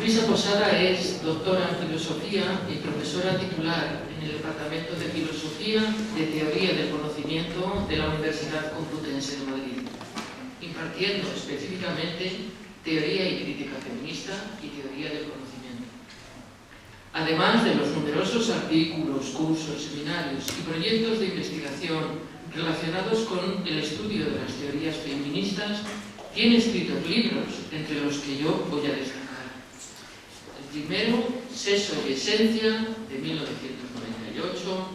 Luisa Posada es doctora en Filosofía y profesora titular en el Departamento de Filosofía de Teoría del Conocimiento de la Universidad Complutense de Madrid, impartiendo específicamente Teoría y Crítica Feminista y Teoría del Conocimiento. Además de los numerosos artículos, cursos, seminarios y proyectos de investigación relacionados con el estudio de las teorías feministas, tiene escritos libros, entre los que yo voy a destacar. El primero, Sexo y Esencia, de 1998.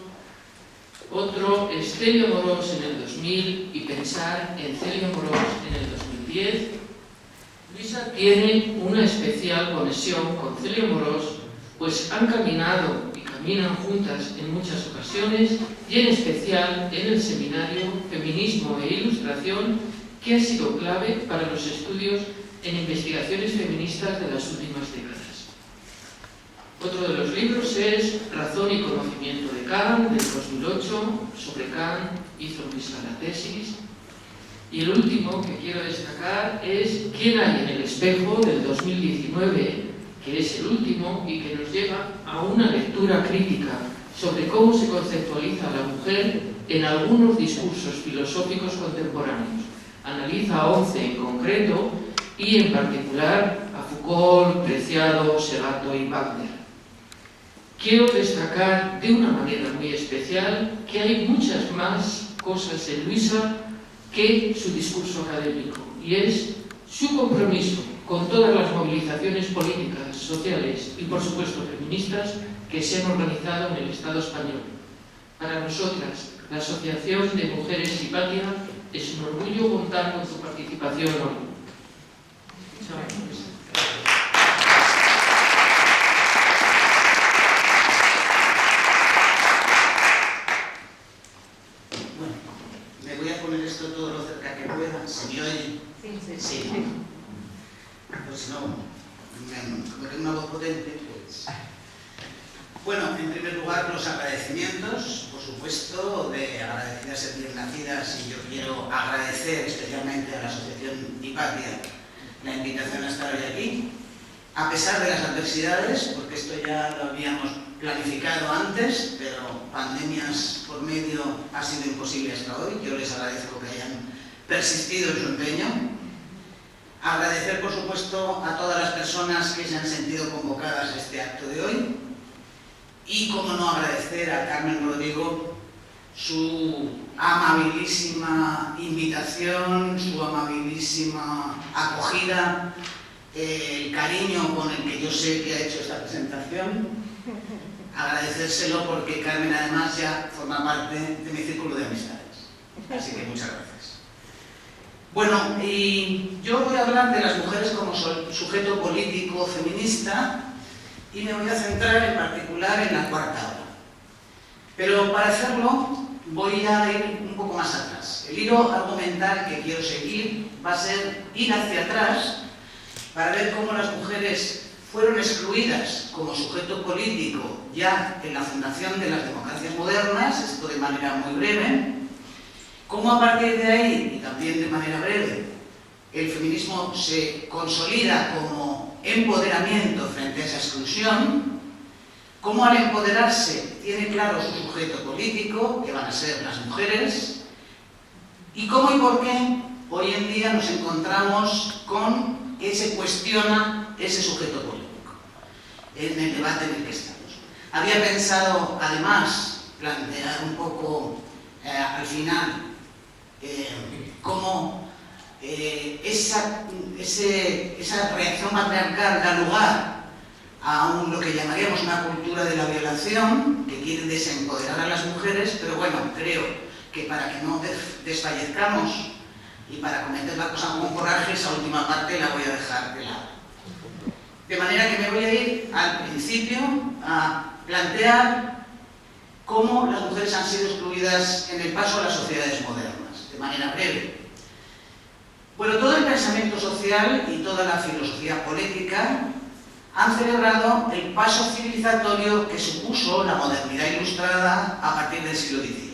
Otro es Celio Amorós en el 2000 y Pensar en Celio Amorós en el 2010. Luisa tiene una especial conexión con Celio Amorós, pues han caminado y caminan juntas en muchas ocasiones, y en especial en el seminario Feminismo e Ilustración, que ha sido clave para los estudios en investigaciones feministas de las últimas décadas. Otro de los libros es Razón y Conocimiento de Kant, del 2008. Sobre Kant hizo Luisa la tesis. Y el último que quiero destacar es ¿Quién hay en el espejo?, del 2019, que es el último y que nos lleva a una lectura crítica sobre cómo se conceptualiza a la mujer en algunos discursos filosóficos contemporáneos. Analiza a 11 en concreto y en particular a Foucault, Preciado, Segato y Wagner. Quiero destacar de una manera muy especial que hay muchas más cosas en Luisa que su discurso académico, y es su compromiso con todas las movilizaciones políticas, sociales y, por supuesto, feministas que se han organizado en el Estado español. Para nosotras, la Asociación de Mujeres Hipatia es un orgullo contar con su participación hoy. Muchas gracias. Esto todo lo cerca que pueda. ¿Se me oye? Sí. Pues si no, como tengo una voz potente, pues... Bueno, en primer lugar, los agradecimientos, por supuesto, de agradecidas ser bien nacidas, y yo quiero agradecer especialmente a la Asociación Hipatia la invitación a estar hoy aquí, a pesar de las adversidades, porque esto ya lo habíamos planificado antes, pero pandemias por medio ha sido imposible hasta hoy. Yo les agradezco que hayan persistido en su empeño. Agradecer, por supuesto, a todas las personas que se han sentido convocadas a este acto de hoy. Y, como no, agradecer a Carmen Rodrigo su amabilísima invitación, su amabilísima acogida, el cariño con el que yo sé que ha hecho esta presentación. Agradecérselo porque Carmen además ya forma parte de mi círculo de amistades. Así que muchas gracias. Bueno, y yo voy a hablar de las mujeres como sujeto político feminista y me voy a centrar en particular en la cuarta ola. Pero para hacerlo voy a ir un poco más atrás. El hilo argumental que quiero seguir va a ser ir hacia atrás para ver cómo las mujeres fueron excluidas como sujeto político ya en la fundación de las democracias modernas, esto de manera muy breve, cómo a partir de ahí, y también de manera breve, el feminismo se consolida como empoderamiento frente a esa exclusión, cómo al empoderarse tiene claro su sujeto político, que van a ser las mujeres, y cómo y por qué hoy en día nos encontramos con que se cuestiona ese sujeto político en el debate en el que estamos. Había pensado, además, plantear un poco al final cómo esa reacción patriarcal da lugar a lo que llamaríamos una cultura de la violación, que quiere desempoderar a las mujeres, pero bueno, creo que para que no desfallezcamos y para cometer la cosa con coraje, esa última parte la voy a dejar de lado. De manera que me voy a ir al principio a plantear cómo las mujeres han sido excluidas en el paso a las sociedades modernas, de manera breve. Bueno, todo el pensamiento social y toda la filosofía política han celebrado el paso civilizatorio que supuso la modernidad ilustrada a partir del siglo XVIII.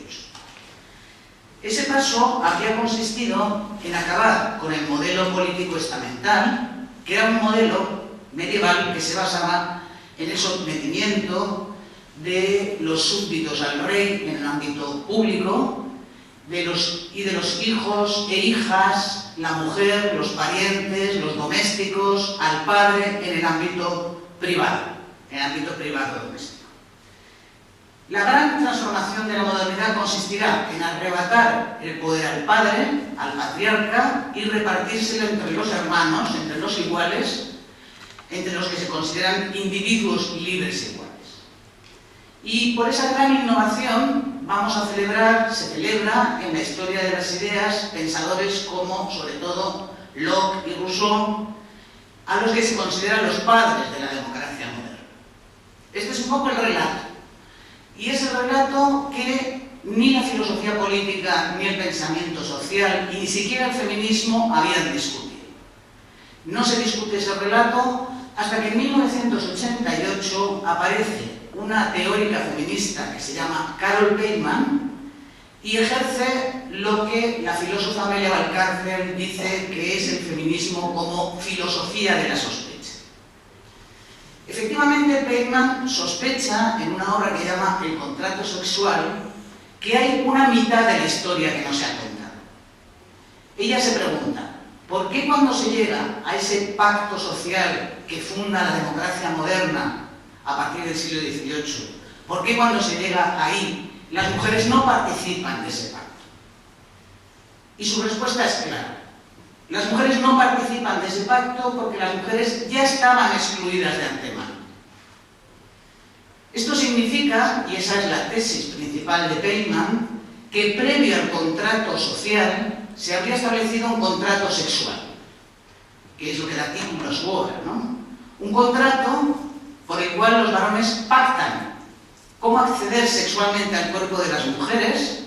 Ese paso había consistido en acabar con el modelo político estamental, que era un modelo medieval que se basaba en el sometimiento de los súbditos al rey en el ámbito público, de los hijos e hijas, la mujer, los parientes, los domésticos, al padre en el ámbito privado doméstico. La gran transformación de la modernidad consistirá en arrebatar el poder al padre, al patriarca, y repartírselo entre los hermanos, entre los iguales, entre los que se consideran individuos libres e iguales. Y por esa gran innovación se celebra en la historia de las ideas pensadores como, sobre todo, Locke y Rousseau, a los que se consideran los padres de la democracia moderna. Este es un poco el relato. Y es el relato que ni la filosofía política, ni el pensamiento social, y ni siquiera el feminismo habían discutido. No se discute ese relato hasta que en 1988 aparece una teórica feminista que se llama Carol Bateman y ejerce lo que la filósofa Amelia Valcárcel dice que es el feminismo como filosofía de la sospecha. Efectivamente, Bateman sospecha en una obra que llama El contrato sexual que hay una mitad de la historia que no se ha contado. Ella se pregunta, ¿por qué cuando se llega a ese pacto social que funda la democracia moderna a partir del siglo XVIII, por qué cuando se llega ahí las mujeres no participan de ese pacto? Y su respuesta es clara. Las mujeres no participan de ese pacto porque las mujeres ya estaban excluidas de antemano. Esto significa, y esa es la tesis principal de Bateman, que previo al contrato social se habría establecido un contrato sexual, que es lo que da título a su obra, ¿no? Un contrato por el cual los varones pactan cómo acceder sexualmente al cuerpo de las mujeres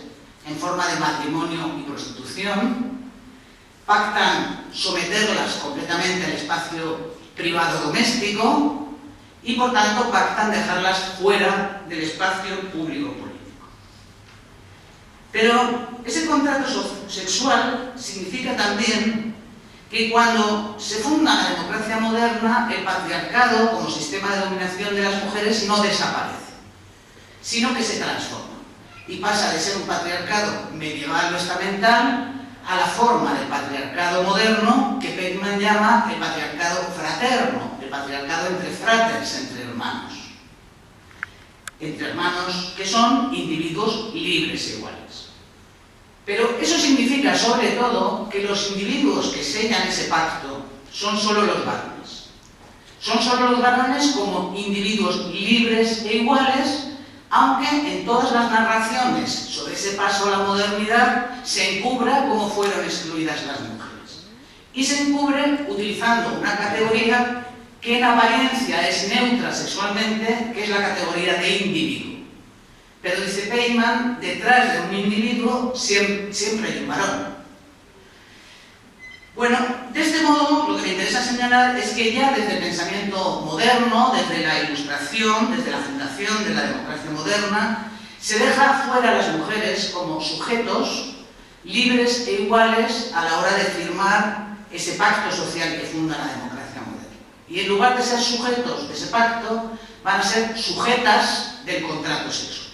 en forma de matrimonio y prostitución, pactan someterlas completamente al espacio privado doméstico y, por tanto, pactan dejarlas fuera del espacio público político. Pero ese contrato sexual significa también que cuando se funda la democracia moderna, el patriarcado como sistema de dominación de las mujeres no desaparece, sino que se transforma y pasa de ser un patriarcado medieval o estamental a la forma del patriarcado moderno que Bateman llama el patriarcado fraterno, el patriarcado entre fraters, entre hermanos que son individuos libres e iguales. Pero eso significa sobre todo que los individuos que sellan ese pacto son solo los varones. Son solo los varones como individuos libres e iguales, aunque en todas las narraciones sobre ese paso a la modernidad se encubra cómo fueron excluidas las mujeres. Y se encubre utilizando una categoría que en apariencia es neutra sexualmente, que es la categoría de individuo. Pero dice Bateman, detrás de un individuo siempre hay un varón. Bueno, de este modo lo que me interesa señalar es que ya desde el pensamiento moderno, desde la Ilustración, desde la fundación de la democracia moderna, se deja fuera a las mujeres como sujetos libres e iguales a la hora de firmar ese pacto social que funda la democracia moderna. Y en lugar de ser sujetos de ese pacto, van a ser sujetas del contrato sexual.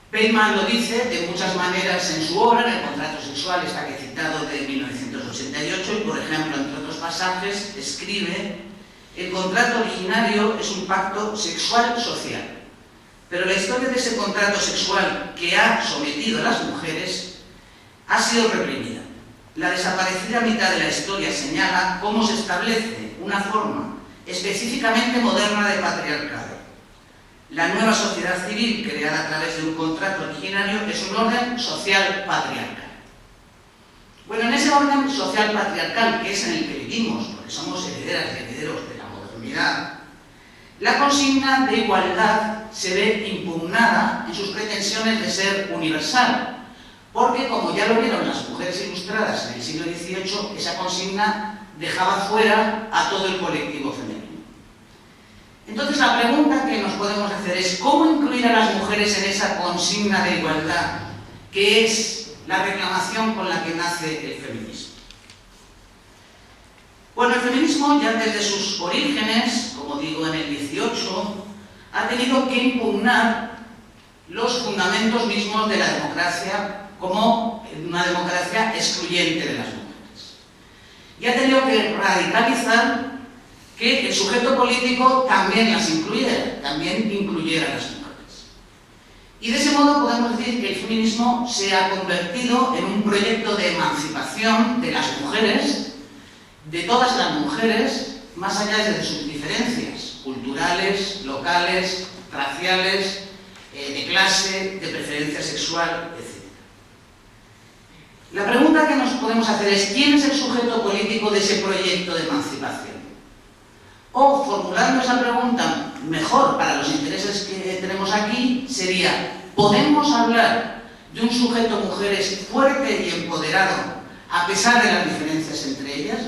Bateman lo dice de muchas maneras en su obra. En El contrato sexual está aquí citado de 1988 y, por ejemplo, entre otros pasajes, escribe: el contrato originario es un pacto sexual social, pero la historia de ese contrato sexual que ha sometido a las mujeres ha sido reprimida. La desaparecida mitad de la historia señala cómo se establece una forma específicamente moderna de patriarcado. La nueva sociedad civil, creada a través de un contrato originario, es un orden social patriarcal. Bueno, en ese orden social patriarcal, que es en el que vivimos, porque somos herederas y herederos de la modernidad, la consigna de igualdad se ve impugnada en sus pretensiones de ser universal, porque, como ya lo vieron las mujeres ilustradas en el siglo XVIII, esa consigna dejaba fuera a todo el colectivo femenino. Entonces, la pregunta que nos podemos hacer es ¿cómo incluir a las mujeres en esa consigna de igualdad, que es la reclamación con la que nace el feminismo? Bueno, el feminismo ya desde sus orígenes, como digo en el 18, ha tenido que impugnar los fundamentos mismos de la democracia como una democracia excluyente de las mujeres. Y ha tenido que radicalizar que el sujeto político también las incluyera, también incluyera a las mujeres. Y de ese modo podemos decir que el feminismo se ha convertido en un proyecto de emancipación de las mujeres, de todas las mujeres, más allá de sus diferencias culturales, locales, raciales, de clase, de preferencia sexual, etc. La pregunta que nos podemos hacer es: ¿quién es el sujeto político de ese proyecto de emancipación? O, formulando esa pregunta mejor para los intereses que tenemos aquí, sería: ¿podemos hablar de un sujeto mujeres fuerte y empoderado a pesar de las diferencias entre ellas?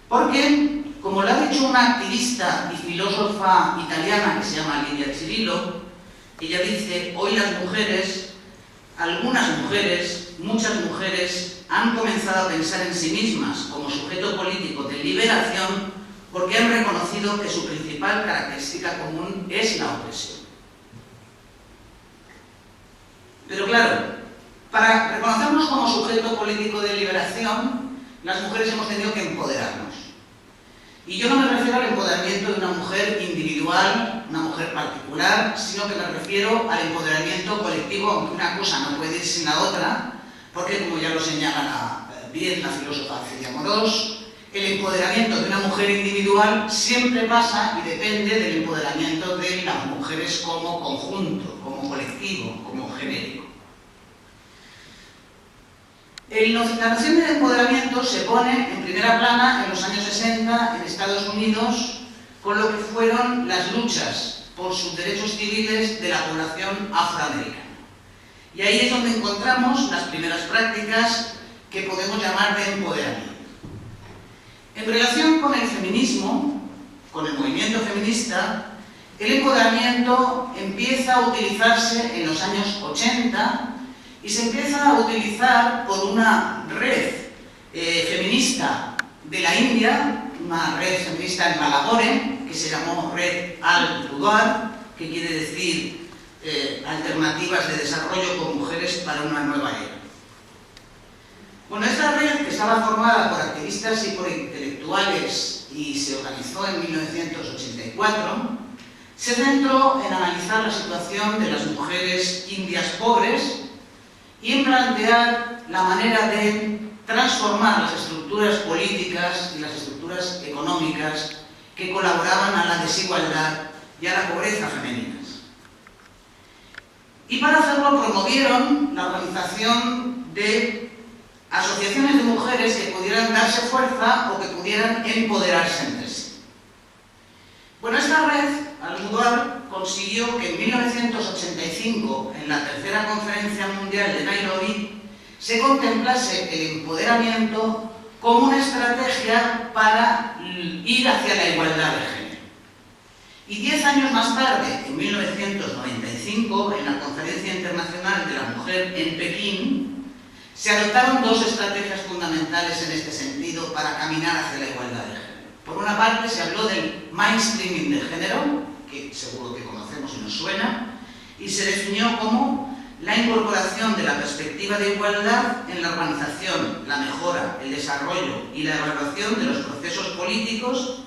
Porque, como lo ha dicho una activista y filósofa italiana que se llama Lidia Cirillo, ella dice: hoy las mujeres, algunas mujeres, muchas mujeres, han comenzado a pensar en sí mismas como sujeto político de liberación porque han reconocido que su principal característica común es la opresión. Pero claro, para reconocernos como sujeto político de liberación, las mujeres hemos tenido que empoderarnos. Y yo no me refiero al empoderamiento de una mujer individual, una mujer particular, sino que me refiero al empoderamiento colectivo, aunque una cosa no puede ir sin la otra, porque, como ya lo señala bien la filósofa Celia Amorós, el empoderamiento de una mujer individual siempre pasa y depende del empoderamiento de las mujeres como conjunto, como colectivo, como genérico. La noción de empoderamiento se pone en primera plana en los años 60 en Estados Unidos con lo que fueron las luchas por sus derechos civiles de la población afroamericana. Y ahí es donde encontramos las primeras prácticas que podemos llamar de empoderamiento. En relación con el feminismo, con el movimiento feminista, el empoderamiento empieza a utilizarse en los años 80 y se empieza a utilizar por una red feminista de la India, una red feminista en Lahore, que se llamó Red Al-Budar, que quiere decir alternativas de desarrollo con mujeres para una nueva era. Bueno, esta red, que estaba formada por activistas y por intelectuales y se organizó en 1984, se centró en analizar la situación de las mujeres indias pobres y en plantear la manera de transformar las estructuras políticas y las estructuras económicas que colaboraban a la desigualdad y a la pobreza femeninas. Y para hacerlo promovieron la organización de asociaciones de mujeres que pudieran darse fuerza o que pudieran empoderarse entre sí. Bueno, esta red, Al-Budar, consiguió que en 1985, en la tercera conferencia mundial de Nairobi, se contemplase el empoderamiento como una estrategia para ir hacia la igualdad de género. Y 10 años más tarde, en 1995, en la Conferencia Internacional de la Mujer en Pekín, se adoptaron dos estrategias fundamentales en este sentido para caminar hacia la igualdad de género. Por una parte, se habló del mainstreaming de género, que seguro que conocemos y nos suena, y se definió como la incorporación de la perspectiva de igualdad en la organización, la mejora, el desarrollo y la evaluación de los procesos políticos,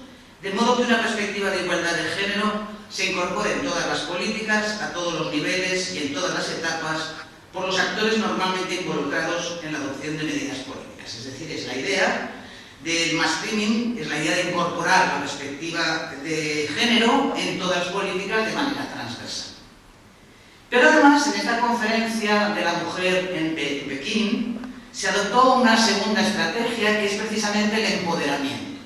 de modo que una perspectiva de igualdad de género se incorpore en todas las políticas, a todos los niveles y en todas las etapas, por los actores normalmente involucrados en la adopción de medidas políticas. Es decir, es la idea del mainstreaming, es la idea de incorporar la perspectiva de género en todas las políticas de manera transversal. Pero además, en esta conferencia de la mujer en Pekín, se adoptó una segunda estrategia que es precisamente el empoderamiento.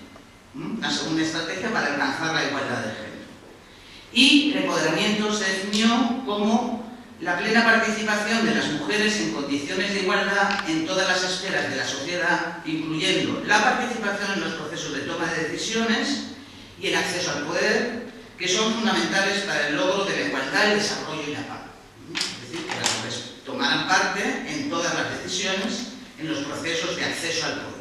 Una segunda estrategia para alcanzar la igualdad de género. Y el empoderamiento se definió como la plena participación de las mujeres en condiciones de igualdad en todas las esferas de la sociedad, incluyendo la participación en los procesos de toma de decisiones y el acceso al poder, que son fundamentales para el logro de la igualdad, el desarrollo y la paz. Es decir, que las mujeres tomaran parte en todas las decisiones, en los procesos de acceso al poder.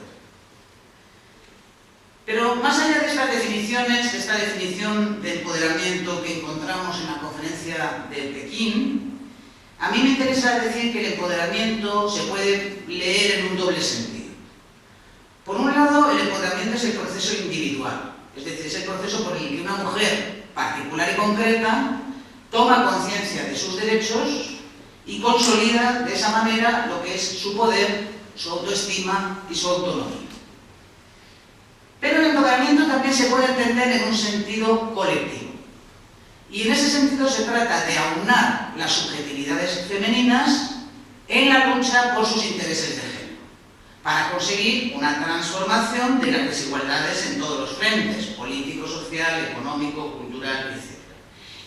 Pero más allá de estas definiciones, de esta definición de empoderamiento que encontramos en la conferencia de Pekín, a mí me interesa decir que el empoderamiento se puede leer en un doble sentido. Por un lado, el empoderamiento es el proceso individual, es decir, es el proceso por el que una mujer particular y concreta toma conciencia de sus derechos y consolida de esa manera lo que es su poder, su autoestima y su autonomía. Pero el empoderamiento también se puede entender en un sentido colectivo. Y en ese sentido se trata de aunar las subjetividades femeninas en la lucha por sus intereses de género, para conseguir una transformación de las desigualdades en todos los frentes, político, social, económico, cultural, etc.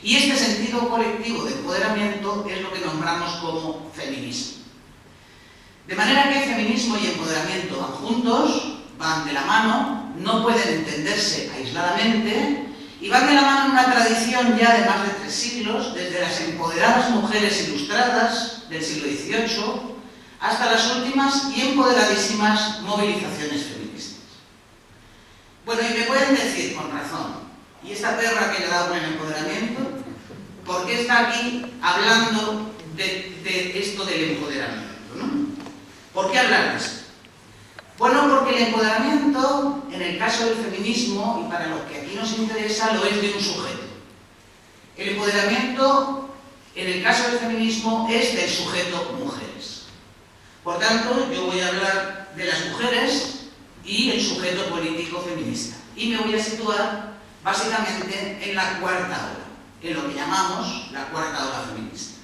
Y este sentido colectivo de empoderamiento es lo que nombramos como feminismo. De manera que feminismo y empoderamiento van juntos, van de la mano, no pueden entenderse aisladamente y van de la mano en una tradición ya de más de 3 siglos, desde las empoderadas mujeres ilustradas del siglo XVIII hasta las últimas y empoderadísimas movilizaciones feministas. Bueno, y me pueden decir con razón, ¿y esta perra que le da con el empoderamiento? ¿Por qué está aquí hablando de esto del empoderamiento, ¿no? ¿Por qué hablar de esto? Bueno, porque el empoderamiento, en el caso del feminismo, y para lo que aquí nos interesa, lo es de un sujeto. El empoderamiento, en el caso del feminismo, es del sujeto mujeres. Por tanto, yo voy a hablar de las mujeres y el sujeto político feminista. Y me voy a situar, básicamente, en la cuarta ola, en lo que llamamos la cuarta ola feminista.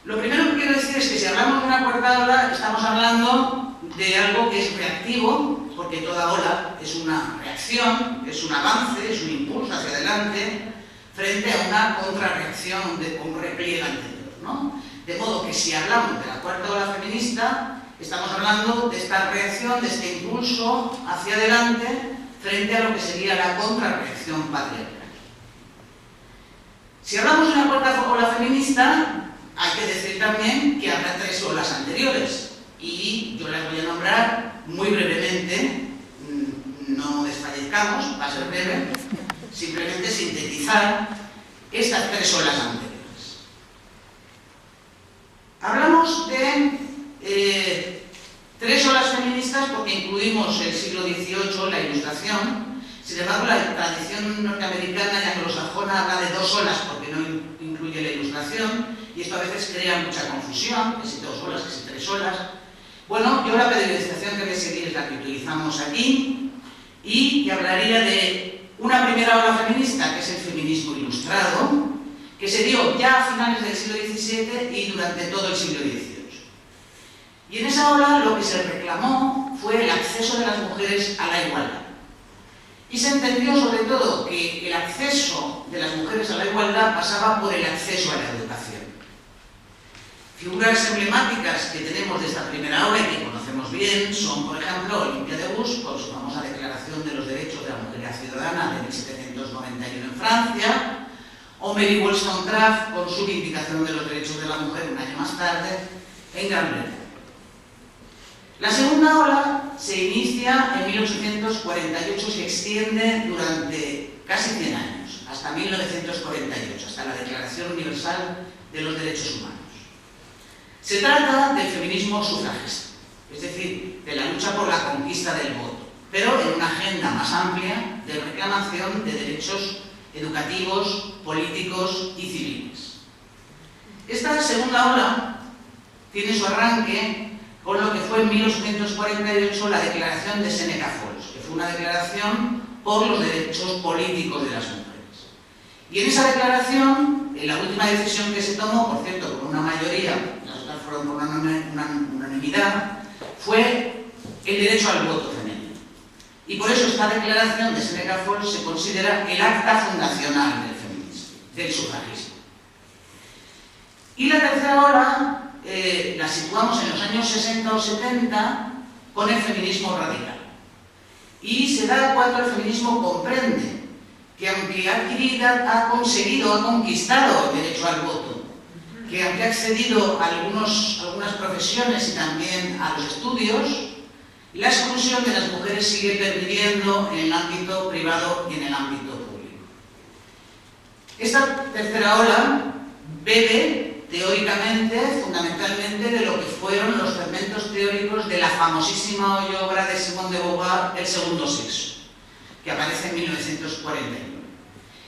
Lo primero que quiero decir es que si hablamos de una cuarta ola, estamos hablando de algo que es reactivo, porque toda ola es una reacción, es un avance, es un impulso hacia adelante, frente a una contrarreacción, un repliegue anterior, ¿no? De modo que si hablamos de la cuarta ola feminista, estamos hablando de esta reacción, de este impulso hacia adelante, frente a lo que sería la contrarreacción patriarcal. Si hablamos de una cuarta ola feminista, hay que decir también que habrá 3 olas anteriores y yo las voy a nombrar muy brevemente, no desfallezcamos, va a ser breve, simplemente sintetizar estas 3 olas anteriores. Hablamos de 3 olas feministas porque incluimos el siglo XVIII, la Ilustración. Sin embargo, la tradición norteamericana y anglosajona habla de 2 olas porque no incluye la Ilustración. Y esto a veces crea mucha confusión, que si 2 olas, que si 3 olas. Bueno, yo la periodización que voy a seguir es la que utilizamos aquí y hablaría de una primera ola feminista, que es el feminismo ilustrado, que se dio ya a finales del siglo XVII y durante todo el siglo XVIII. Y en esa ola lo que se reclamó fue el acceso de las mujeres a la igualdad. Y se entendió sobre todo que el acceso de las mujeres a la igualdad pasaba por el acceso a la educación. Figuras emblemáticas que tenemos de esta primera ola y que conocemos bien son, por ejemplo, Olimpia de Gouges, por su famosa Declaración de los Derechos de la Mujer Ciudadana de 1791 en Francia, o Mary Wollstonecraft con su Vindicación de los Derechos de la Mujer un año más tarde en Gran Bretaña. La segunda ola se inicia en 1848 y se extiende durante casi 100 años, hasta 1948, hasta la Declaración Universal de los Derechos Humanos. Se trata del feminismo sufragista, es decir, de la lucha por la conquista del voto, pero en una agenda más amplia de reclamación de derechos educativos, políticos y civiles. Esta segunda ola tiene su arranque con lo que fue en 1848 la Declaración de Seneca Falls, que fue una declaración por los derechos políticos de las mujeres. Y en esa declaración, en la última decisión que se tomó, por cierto, con una mayoría, las otras fueron por una unanimidad, fue el derecho al voto femenino. Y por eso esta declaración de Seneca Falls se considera el acta fundacional del feminismo, del sufragismo. Y la tercera ola la situamos en los años 60 o 70 con el feminismo radical. Y se da cuando el feminismo comprende que aunque ha conseguido, ha conquistado el derecho al voto, que aunque ha accedido a algunas profesiones y también a los estudios, La exclusión de las mujeres sigue perviviendo en el ámbito privado y en el ámbito público. Esta tercera ola bebe teóricamente, fundamentalmente, de lo que fueron los fermentos teóricos de la famosísima obra de Simone de Beauvoir, El segundo sexo, que aparece en 1941.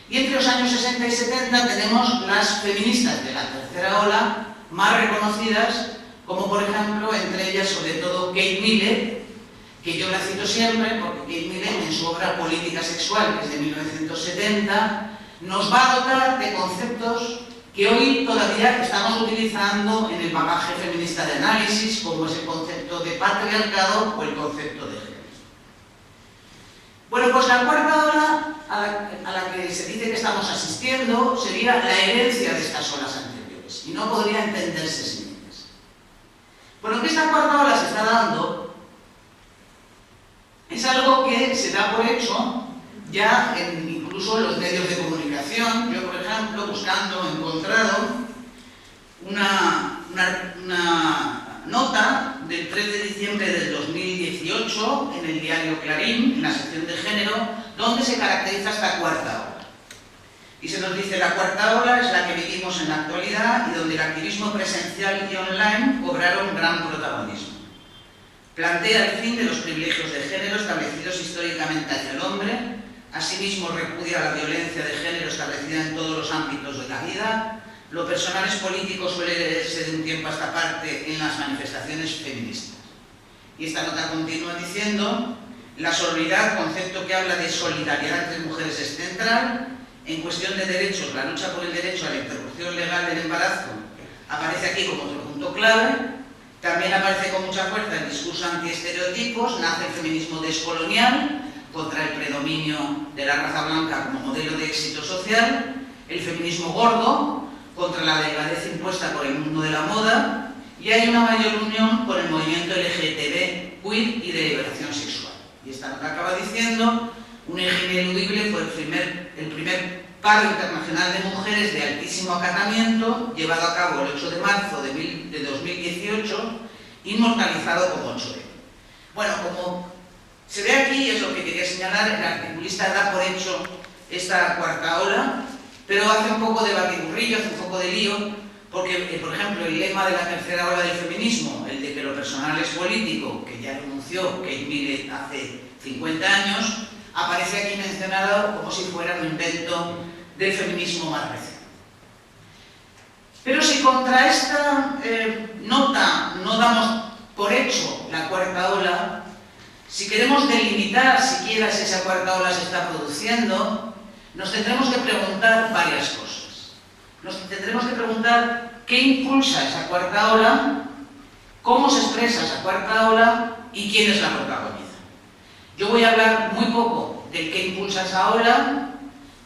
Y entre los años 60 y 70 tenemos las feministas de la tercera ola más reconocidas, como por ejemplo, entre ellas sobre todo Kate Millett, que yo la cito siempre porque Kate Millett en su obra Política sexual, que es de 1970, nos va a dotar de conceptos que hoy todavía estamos utilizando en el bagaje feminista de análisis, como es el concepto de patriarcado o el concepto de género. Bueno, pues la cuarta ola a la que se dice que estamos asistiendo sería la herencia de estas olas anteriores, y no podría entenderse sin ellas. Bueno, que esta cuarta ola se está dando es algo que se da por hecho ya incluso en los medios de comunicación. Yo, por ejemplo, buscando, he encontrado una nota del 3 de diciembre del 2018 en el diario Clarín, en la sección de género, donde se caracteriza esta cuarta ola. Y se nos dice: la cuarta ola es la que vivimos en la actualidad y donde el activismo presencial y online cobraron gran protagonismo. Plantea el fin de los privilegios de género establecidos históricamente hacia el hombre. Asimismo, repudia la violencia de género establecida en todos los ámbitos de la vida. Lo personal es político suele leerse de un tiempo a esta parte en las manifestaciones feministas. Y esta nota continúa diciendo: la sororidad, concepto que habla de solidaridad entre mujeres, es central. En cuestión de derechos, la lucha por el derecho a la interrupción legal del embarazo aparece aquí como otro punto clave. También aparece con mucha fuerza el discurso antiestereotipos. Nace el feminismo descolonial contra el predominio de la raza blanca como modelo de éxito social, el feminismo gordo contra la delgadez impuesta por el mundo de la moda, y hay una mayor unión con el movimiento LGTB, queer y de liberación sexual. Y esta nota acaba diciendo: un eje ineludible fue el primer paro internacional de mujeres de altísimo acatamiento, llevado a cabo el 8 de marzo de 2018, inmortalizado como 8M. Bueno, como se ve aquí, es lo que quería señalar, el articulista da por hecho esta cuarta ola, pero hace un poco de batiburrillo, hace un poco de lío, porque, por ejemplo, el lema de la tercera ola del feminismo, el de que lo personal es político, que ya renunció Kate Millett hace 50 años, aparece aquí mencionado como si fuera un invento del feminismo más reciente. Pero si contra esta nota no damos por hecho la cuarta ola, si queremos delimitar siquiera si esa cuarta ola se está produciendo, nos tendremos que preguntar varias cosas. Nos tendremos que preguntar qué impulsa esa cuarta ola, cómo se expresa esa cuarta ola y quiénes la protagonizan. Yo voy a hablar muy poco del qué impulsa esa ola,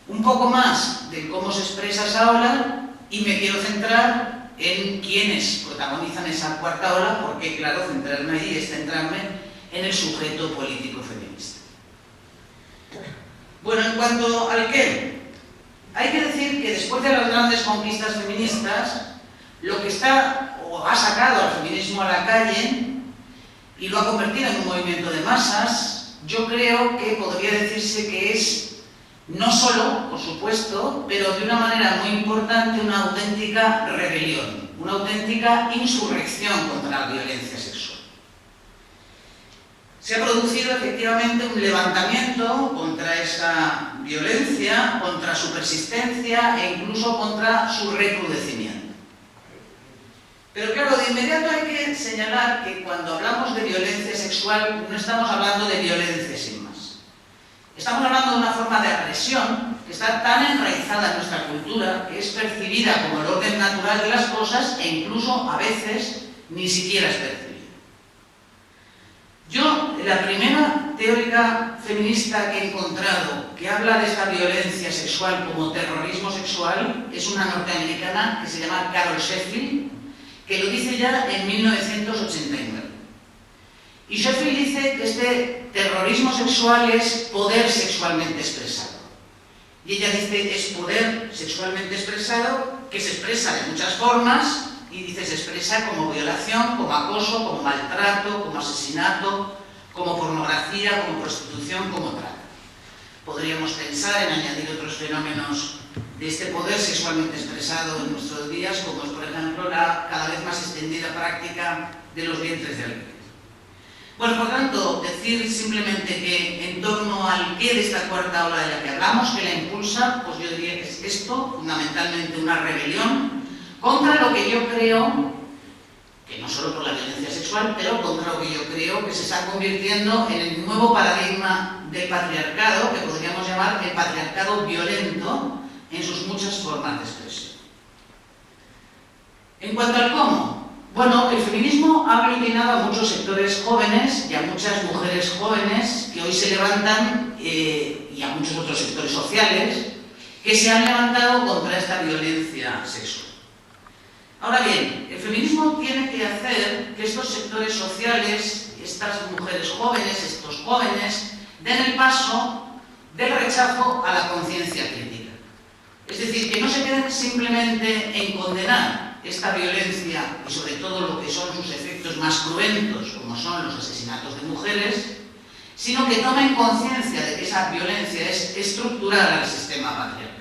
un poco más de cómo se expresa esa ola, y me quiero centrar en quiénes protagonizan esa cuarta ola, porque, claro, centrarme ahí es centrarme en el sujeto político feminista. Bueno, en cuanto al qué, hay que decir que después de las grandes conquistas feministas, lo que está o ha sacado al feminismo a la calle y lo ha convertido en un movimiento de masas, yo creo que podría decirse que es no solo, por supuesto, pero de una manera muy importante, una auténtica rebelión, una auténtica insurrección contra la violencia sexual. Se ha producido efectivamente un levantamiento contra esa violencia, contra su persistencia e incluso contra su recrudecimiento. Pero claro, de inmediato hay que señalar que cuando hablamos de violencia sexual no estamos hablando de violencia sin más. Estamos hablando de una forma de agresión que está tan enraizada en nuestra cultura que es percibida como el orden natural de las cosas e incluso a veces ni siquiera es percibida. Yo, la primera teórica feminista que he encontrado que habla de esta violencia sexual como terrorismo sexual es una norteamericana que se llama Carol Sheffield, que lo dice ya en 1989. Y Sheffield dice que este terrorismo sexual es poder sexualmente expresado. Y ella dice es poder sexualmente expresado que se expresa de muchas formas, y dice se expresa como violación, como acoso, como maltrato, como asesinato, como pornografía, como prostitución, como trata. Podríamos pensar en añadir otros fenómenos de este poder sexualmente expresado en nuestros días, como es, por ejemplo, la cada vez más extendida práctica de los vientres de alquiler. Bueno, por tanto, decir simplemente que en torno al qué de esta cuarta ola de la que hablamos, que la impulsa, pues yo diría que es esto, fundamentalmente una rebelión contra lo que yo creo, que no solo por la violencia sexual, pero contra lo que yo creo que se está convirtiendo en el nuevo paradigma del patriarcado, que podríamos llamar el patriarcado violento en sus muchas formas de expresión. En cuanto al cómo, bueno, el feminismo ha aglutinado a muchos sectores jóvenes y a muchas mujeres jóvenes que hoy se levantan y a muchos otros sectores sociales que se han levantado contra esta violencia sexual. Ahora bien, el feminismo tiene que hacer que estos sectores sociales, estas mujeres jóvenes, estos jóvenes, den el paso del rechazo a la conciencia crítica. Es decir, que no se queden simplemente en condenar esta violencia y sobre todo lo que son sus efectos más cruentos, como son los asesinatos de mujeres, sino que tomen conciencia de que esa violencia es estructural al sistema patriarcal.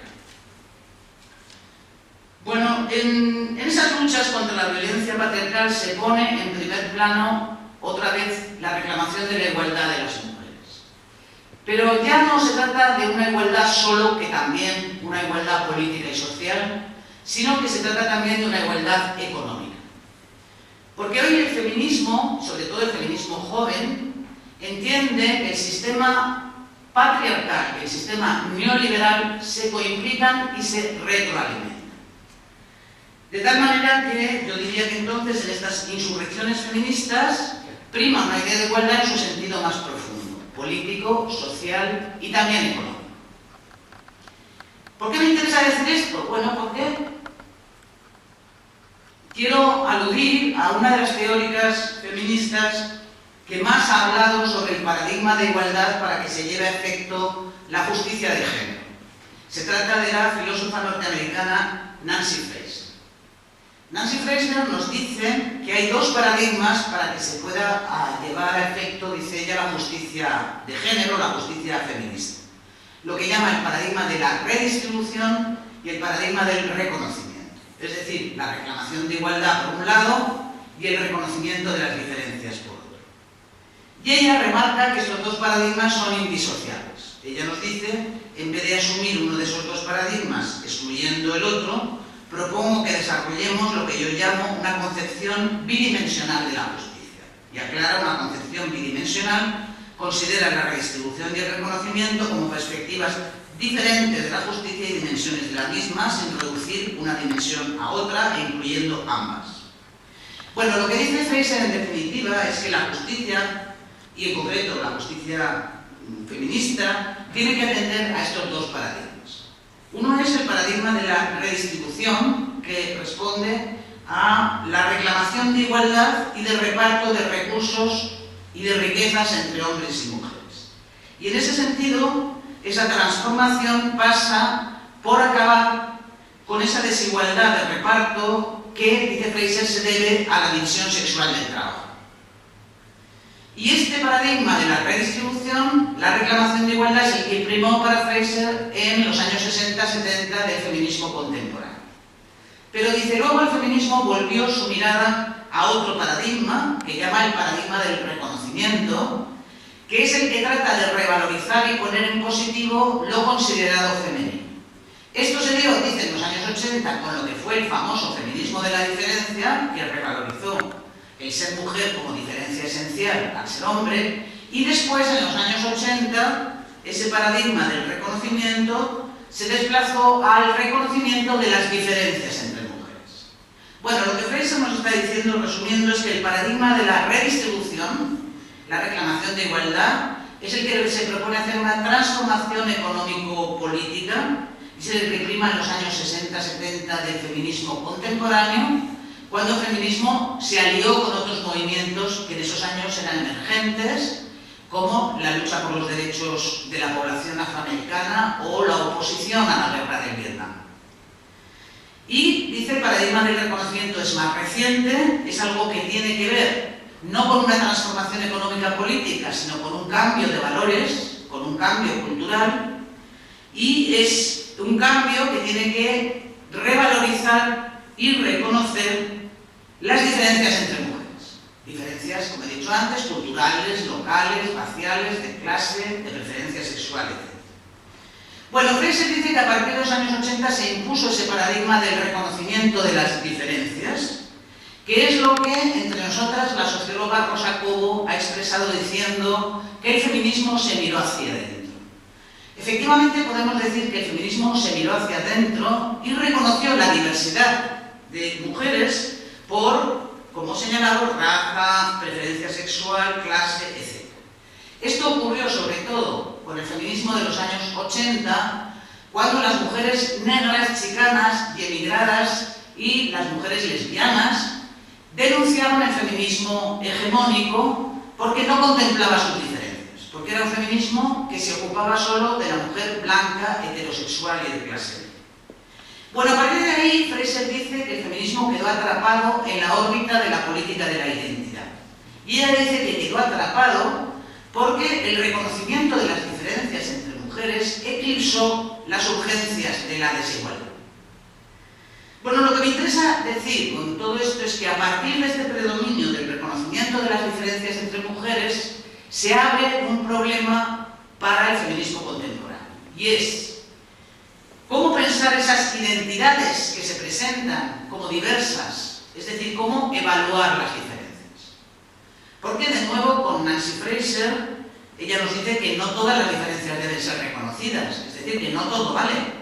Bueno, en esas luchas contra la violencia patriarcal se pone en primer plano otra vez la reclamación de la igualdad de las mujeres. Pero ya no se trata de una igualdad solo, que también una igualdad política y social, sino que se trata también de una igualdad económica. Porque hoy el feminismo, sobre todo el feminismo joven, entiende que el sistema patriarcal y el sistema neoliberal se coimplican y se retroalimentan. De tal manera que yo diría que entonces en estas insurrecciones feministas prima una idea de igualdad en su sentido más profundo, político, social y también económico. ¿Por qué me interesa decir esto? Bueno, porque quiero aludir a una de las teóricas feministas que más ha hablado sobre el paradigma de igualdad para que se lleve a efecto la justicia de género. Se trata de la filósofa norteamericana Nancy Fraser. Nancy Fraser nos dice que hay dos paradigmas para que se pueda llevar a efecto, dice ella, la justicia de género, la justicia feminista. Lo que llama el paradigma de la redistribución y el paradigma del reconocimiento. Es decir, la reclamación de igualdad por un lado y el reconocimiento de las diferencias por otro. Y ella remarca que estos dos paradigmas son indisociables. Ella nos dice, en vez de asumir uno de esos dos paradigmas excluyendo el otro, propongo que desarrollemos lo que yo llamo una concepción bidimensional de la justicia. Y aclara, una concepción bidimensional considera la redistribución y el reconocimiento como perspectivas diferentes de la justicia y dimensiones de la misma, sin reducir una dimensión a otra e incluyendo ambas. Bueno, lo que dice Fraser en definitiva es que la justicia, y en concreto la justicia feminista, tiene que atender a estos dos paradigmas. Uno es el paradigma de la redistribución, que responde a la reclamación de igualdad y de reparto de recursos y de riquezas entre hombres y mujeres. Y en ese sentido, esa transformación pasa por acabar con esa desigualdad de reparto que, dice Fraser, se debe a la división sexual del trabajo. Y este paradigma de la redistribución, la reclamación de igualdad, es el que primó para Fraser en los años 60-70 del feminismo contemporáneo. Pero dice, luego el feminismo volvió su mirada a otro paradigma, que llama el paradigma del reconocimiento, que es el que trata de revalorizar y poner en positivo lo considerado femenino. Esto se dio, dice, en los años 80 con lo que fue el famoso feminismo de la diferencia, que revalorizó el ser mujer como diferencia esencial al ser hombre, y después, en los años 80, ese paradigma del reconocimiento se desplazó al reconocimiento de las diferencias entre mujeres. Bueno, lo que Fraser nos está diciendo, resumiendo, es que el paradigma de la redistribución, la reclamación de igualdad, es el que se propone hacer una transformación económico-política, es el que prima en los años 60-70 del feminismo contemporáneo, cuando el feminismo se alió con otros movimientos que en esos años eran emergentes, como la lucha por los derechos de la población afroamericana o la oposición a la guerra de Vietnam. Y dice, el paradigma del reconocimiento es más reciente, es algo que tiene que ver no con una transformación económica política, sino con un cambio de valores, con un cambio cultural, y es un cambio que tiene que revalorizar y reconocer las diferencias entre mujeres. Diferencias, como he dicho antes, culturales, locales, raciales, de clase, de preferencia sexual, etc. Bueno, Fraser dice que a partir de los años 80 se impuso ese paradigma del reconocimiento de las diferencias, que es lo que entre nosotras la socióloga Rosa Cobo ha expresado diciendo que el feminismo se miró hacia adentro. Efectivamente podemos decir que el feminismo se miró hacia adentro y reconoció la diversidad de mujeres por, como he señalado, raza, preferencia sexual, clase, etc. Esto ocurrió sobre todo con el feminismo de los años 80, cuando las mujeres negras, chicanas y emigradas y las mujeres lesbianas denunciaron el feminismo hegemónico porque no contemplaba sus diferencias, porque era un feminismo que se ocupaba solo de la mujer blanca, heterosexual y de clase media. Bueno, a partir de ahí, Fraser dice que el feminismo quedó atrapado en la órbita de la política de la identidad. Y ella dice que quedó atrapado porque el reconocimiento de las diferencias entre mujeres eclipsó las urgencias de la desigualdad. Bueno, lo que me interesa decir con todo esto es que a partir de este predominio del reconocimiento de las diferencias entre mujeres se abre un problema para el feminismo contemporáneo, y es cómo pensar esas identidades que se presentan como diversas, es decir, cómo evaluar las diferencias. Porque, de nuevo, con Nancy Fraser, ella nos dice que no todas las diferencias deben ser reconocidas, es decir, que no todo vale,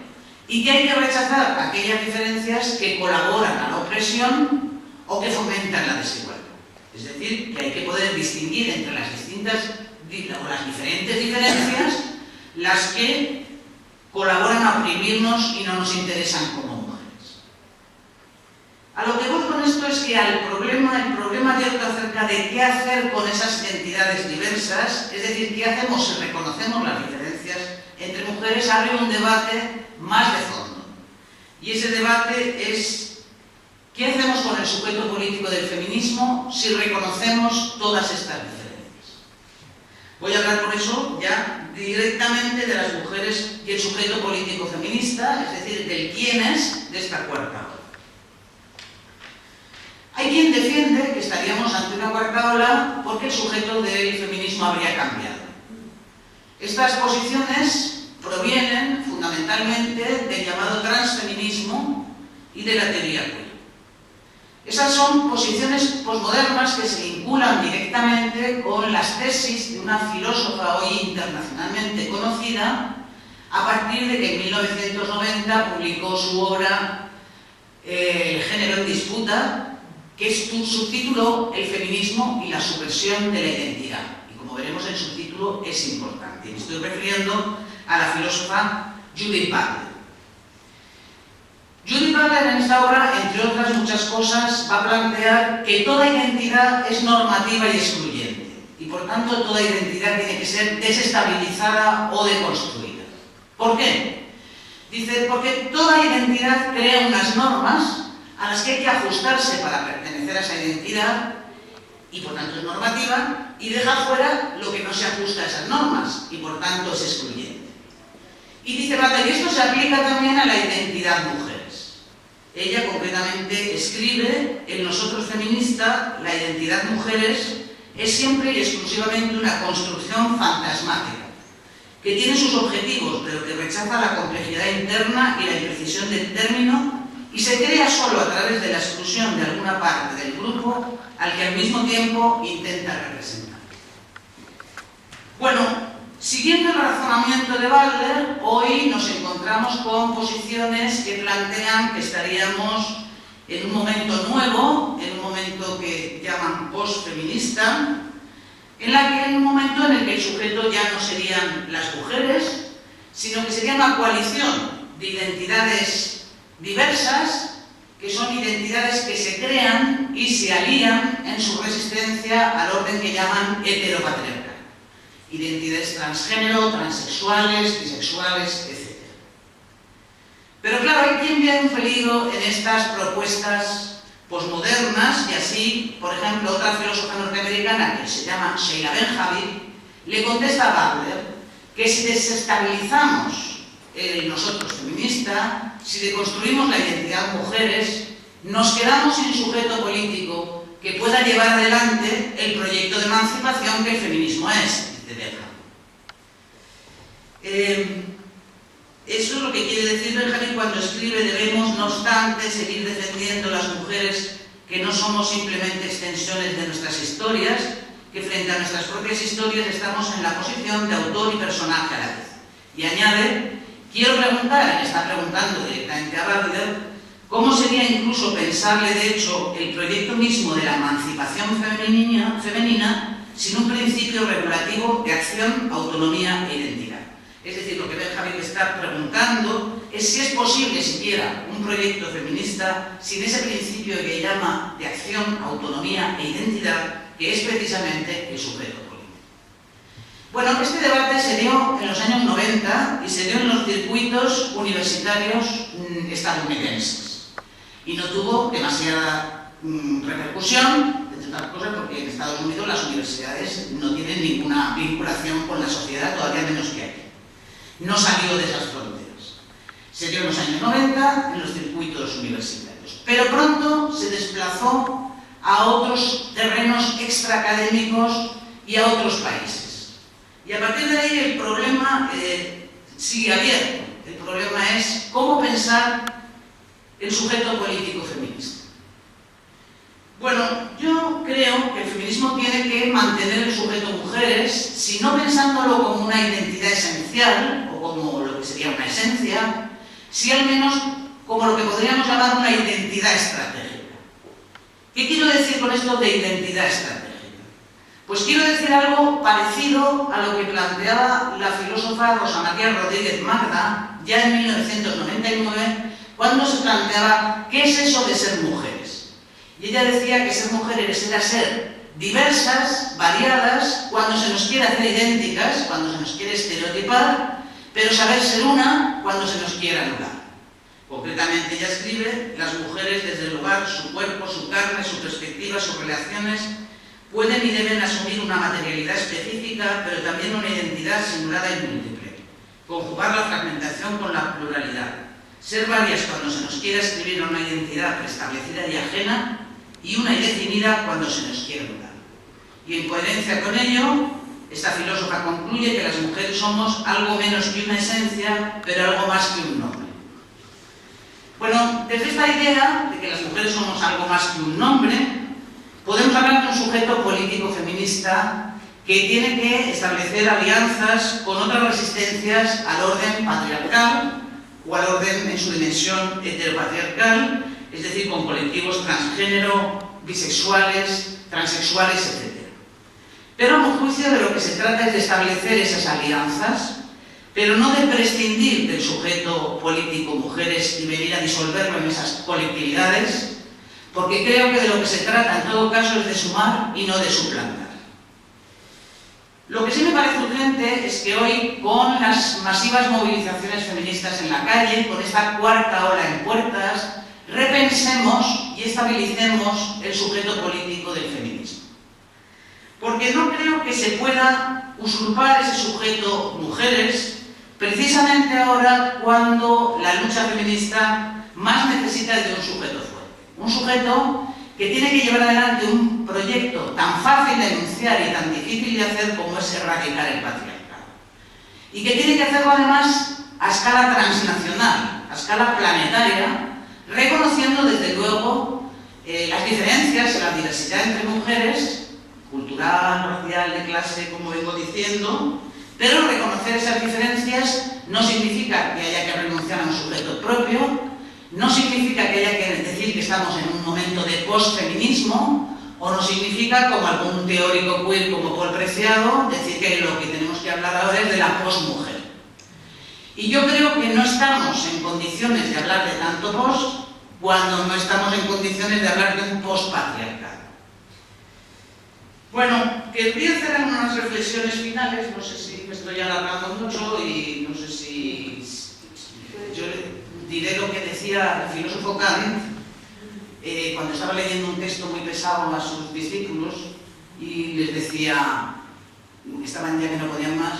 y que hay que rechazar aquellas diferencias que colaboran a la opresión o que fomentan la desigualdad. Es decir, que hay que poder distinguir entre las diferentes diferencias las que colaboran a oprimirnos y no nos interesan como mujeres. A lo que voy con esto es que el problema abierto acerca de qué hacer con esas identidades diversas, es decir, qué hacemos si reconocemos las diferencias entre mujeres, abre un debate más de fondo. Y ese debate es ¿qué hacemos con el sujeto político del feminismo si reconocemos todas estas diferencias? Voy a hablar por eso ya directamente de las mujeres y el sujeto político feminista, es decir, del quién es de esta cuarta ola. Hay quien defiende que estaríamos ante una cuarta ola porque el sujeto del feminismo habría cambiado. Estas posiciones provienen fundamentalmente del llamado transfeminismo y de la teoría queer. Esas son posiciones posmodernas que se vinculan directamente con las tesis de una filósofa hoy internacionalmente conocida a partir de que en 1990 publicó su obra El género en disputa, que subtituló El feminismo y la subversión de la identidad. Y como veremos, el subtítulo es importante. Me estoy refiriendo a la filósofa Judith Butler. Judith Butler en esta obra, entre otras muchas cosas, va a plantear que toda identidad es normativa y excluyente, y por tanto toda identidad tiene que ser desestabilizada o deconstruida. ¿Por qué? Dice, porque toda identidad crea unas normas a las que hay que ajustarse para pertenecer a esa identidad, y por tanto es normativa, y deja fuera lo que no se ajusta a esas normas, y por tanto es excluyente. Y dice Butler, y esto se aplica también a la identidad mujeres. Ella concretamente escribe, en Nosotros Feminista, la identidad mujeres es siempre y exclusivamente una construcción fantasmática, que tiene sus objetivos, pero que rechaza la complejidad interna y la imprecisión del término, y se crea solo a través de la exclusión de alguna parte del grupo al que al mismo tiempo intenta representar. Bueno, siguiendo el razonamiento de Butler, hoy nos encontramos con posiciones que plantean que estaríamos en un momento nuevo, en un momento que llaman postfeminista, en un momento en el que el sujeto ya no serían las mujeres, sino que sería una coalición de identidades diversas, que son identidades que se crean y se alían en su resistencia al orden que llaman heteropatriarcal. Identidades transgénero, transexuales, bisexuales, etc. Pero claro, hay quien ve un peligro en estas propuestas posmodernas, y así, por ejemplo, otra filósofa norteamericana que se llama Sheila Benjamin le contesta a Butler que si desestabilizamos el nosotros feminista, si deconstruimos la identidad mujeres, nos quedamos sin sujeto político que pueda llevar adelante el proyecto de emancipación que el feminismo es, dice Benjamin. Eso es lo que quiere decir Benjamin cuando escribe: debemos, no obstante, seguir defendiendo las mujeres que no somos simplemente extensiones de nuestras historias, que frente a nuestras propias historias estamos en la posición de autor y personaje a la vez. Y añade: quiero preguntar, y está preguntando directamente a Butler, ¿cómo sería incluso pensable, de hecho, el proyecto mismo de la emancipación femenina sin un principio regulativo de acción, autonomía e identidad? Es decir, lo que Benjamin está preguntando es si es posible siquiera un proyecto feminista sin ese principio que llama de acción, autonomía e identidad, que es precisamente el sujeto político. Bueno, este debate se dio en los años 90 y se dio en los circuitos universitarios estadounidenses y no tuvo demasiada repercusión, entre otras cosas porque en Estados Unidos las universidades no tienen ninguna vinculación con la sociedad, todavía menos que aquí. No salió de esas fronteras. Se dio en los años 90 en los circuitos universitarios, pero pronto se desplazó a otros terrenos extraacadémicos y a otros países. Y a partir de ahí el problema sigue abierto. El problema es cómo pensar el sujeto político feminista. Bueno, yo creo que el feminismo tiene que mantener el sujeto mujeres, si no pensándolo como una identidad esencial, o como lo que sería una esencia, si al menos como lo que podríamos llamar una identidad estratégica. ¿Qué quiero decir con esto de identidad estratégica? Pues quiero decir algo parecido a lo que planteaba la filósofa Rosa María Rodríguez Magda ya en 1999, cuando se planteaba ¿qué es eso de ser mujeres? Y ella decía que ser mujeres era ser diversas, variadas, cuando se nos quiere hacer idénticas, cuando se nos quiere estereotipar, pero saber ser una cuando se nos quiere anular. Concretamente ella escribe: las mujeres desde el lugar, su cuerpo, su carne, su perspectiva, sus relaciones, pueden y deben asumir una materialidad específica, pero también una identidad singular y múltiple. Conjugar la fragmentación con la pluralidad. Ser varias cuando se nos quiere escribir una identidad preestablecida y ajena, y una indefinida cuando se nos quiere anular. Y en coherencia con ello, esta filósofa concluye que las mujeres somos algo menos que una esencia, pero algo más que un nombre. Bueno, desde esta idea de que las mujeres somos algo más que un nombre, podemos hablar de un sujeto político feminista que tiene que establecer alianzas con otras resistencias al orden patriarcal o al orden en su dimensión heteropatriarcal, es decir, con colectivos transgénero, bisexuales, transexuales, etc. Pero a mi juicio de lo que se trata es de establecer esas alianzas, pero no de prescindir del sujeto político mujeres y venir a disolverlo en esas colectividades, porque creo que de lo que se trata en todo caso es de sumar y no de suplantar. Lo que sí me parece urgente es que hoy, con las masivas movilizaciones feministas en la calle, con esta cuarta ola en puertas, repensemos y estabilicemos el sujeto político del feminismo. Porque no creo que se pueda usurpar ese sujeto mujeres precisamente ahora cuando la lucha feminista más necesita de un sujeto fuerte. Un sujeto que tiene que llevar adelante un proyecto tan fácil de enunciar y tan difícil de hacer como es erradicar el patriarcado. Y que tiene que hacerlo además a escala transnacional, a escala planetaria, reconociendo desde luego las diferencias, la diversidad entre mujeres, cultural, racial, de clase, como vengo diciendo, pero reconocer esas diferencias no significa que haya que renunciar a un sujeto propio, no significa que haya que decir que estamos en un momento de post-feminismo, o no significa, como algún teórico queer como Paul Preciado, decir que lo que tenemos que hablar ahora es de la post-mujer. Y yo creo que no estamos en condiciones de hablar de tanto post cuando no estamos en condiciones de hablar de un post-patriarcado. Bueno, querría hacer unas reflexiones finales, no sé si me estoy alargando mucho y no sé si yo diré lo que decía el filósofo Kant, cuando estaba leyendo un texto muy pesado a sus discípulos y les decía, estaban ya que no podían más,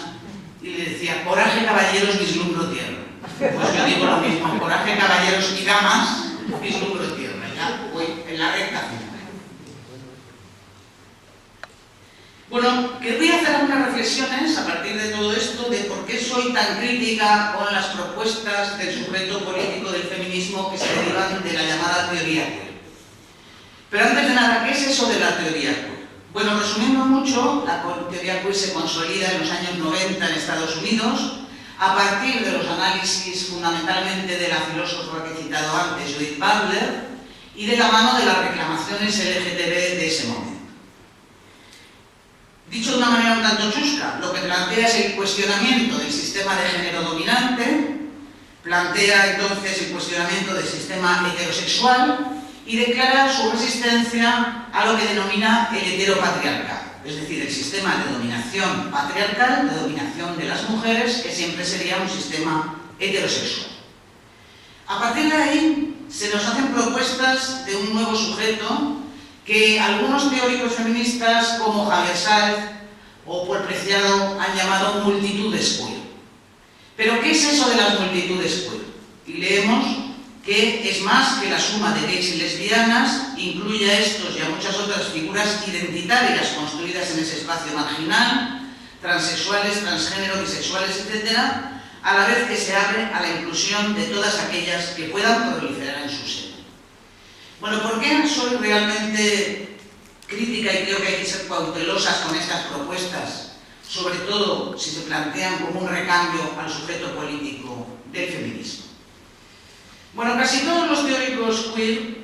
y les decía, coraje caballeros, vislumbro tierra. Pues yo digo lo mismo, coraje caballeros y damas, vislumbro tierra. Ya voy en la recta final. Bueno, querría hacer algunas reflexiones a partir de todo esto de por qué soy tan crítica con las propuestas del sujeto político del feminismo que se derivan de la llamada teoría queer. Pero antes de nada, ¿qué es eso de la teoría queer? Bueno, resumiendo mucho, la teoría queer se consolida en los años 90 en Estados Unidos a partir de los análisis fundamentalmente de la filósofa que he citado antes, Judith Butler, y de la mano de las reclamaciones LGTB de ese momento. Dicho de una manera un tanto chusca, lo que plantea es el cuestionamiento del sistema de género dominante, plantea entonces el cuestionamiento del sistema heterosexual y declara su resistencia a lo que denomina el heteropatriarcado, es decir, el sistema de dominación patriarcal, de dominación de las mujeres, que siempre sería un sistema heterosexual. A partir de ahí se nos hacen propuestas de un nuevo sujeto que algunos teóricos feministas como Javier Sáez o Paul Preciado han llamado multitudes queer. ¿Pero qué es eso de las multitudes queer? Y leemos que es más que la suma de gays y lesbianas, incluye a estos y a muchas otras figuras identitarias construidas en ese espacio marginal, transexuales, transgénero, bisexuales, etc., a la vez que se abre a la inclusión de todas aquellas que puedan proliferar en su seno. Bueno, ¿por qué soy realmente crítica y creo que hay que ser cautelosas con estas propuestas? Sobre todo si se plantean como un recambio al sujeto político del feminismo. Bueno, casi todos los teóricos queer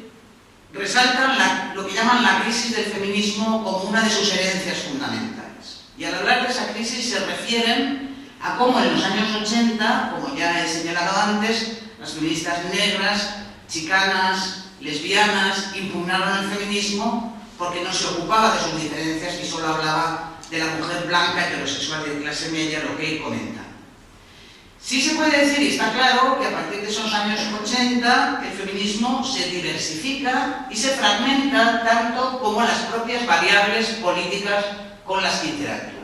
resaltan lo que llaman la crisis del feminismo como una de sus herencias fundamentales. Y al hablar de esa crisis se refieren a cómo en los años 80, como ya he señalado antes, las feministas negras, chicanas, lesbianas impugnaron el feminismo porque no se ocupaba de sus diferencias y solo hablaba de la mujer blanca heterosexual de clase media, lo que él comenta. Sí se puede decir, y está claro, que a partir de esos años 80 el feminismo se diversifica y se fragmenta tanto como las propias variables políticas con las que interactúa.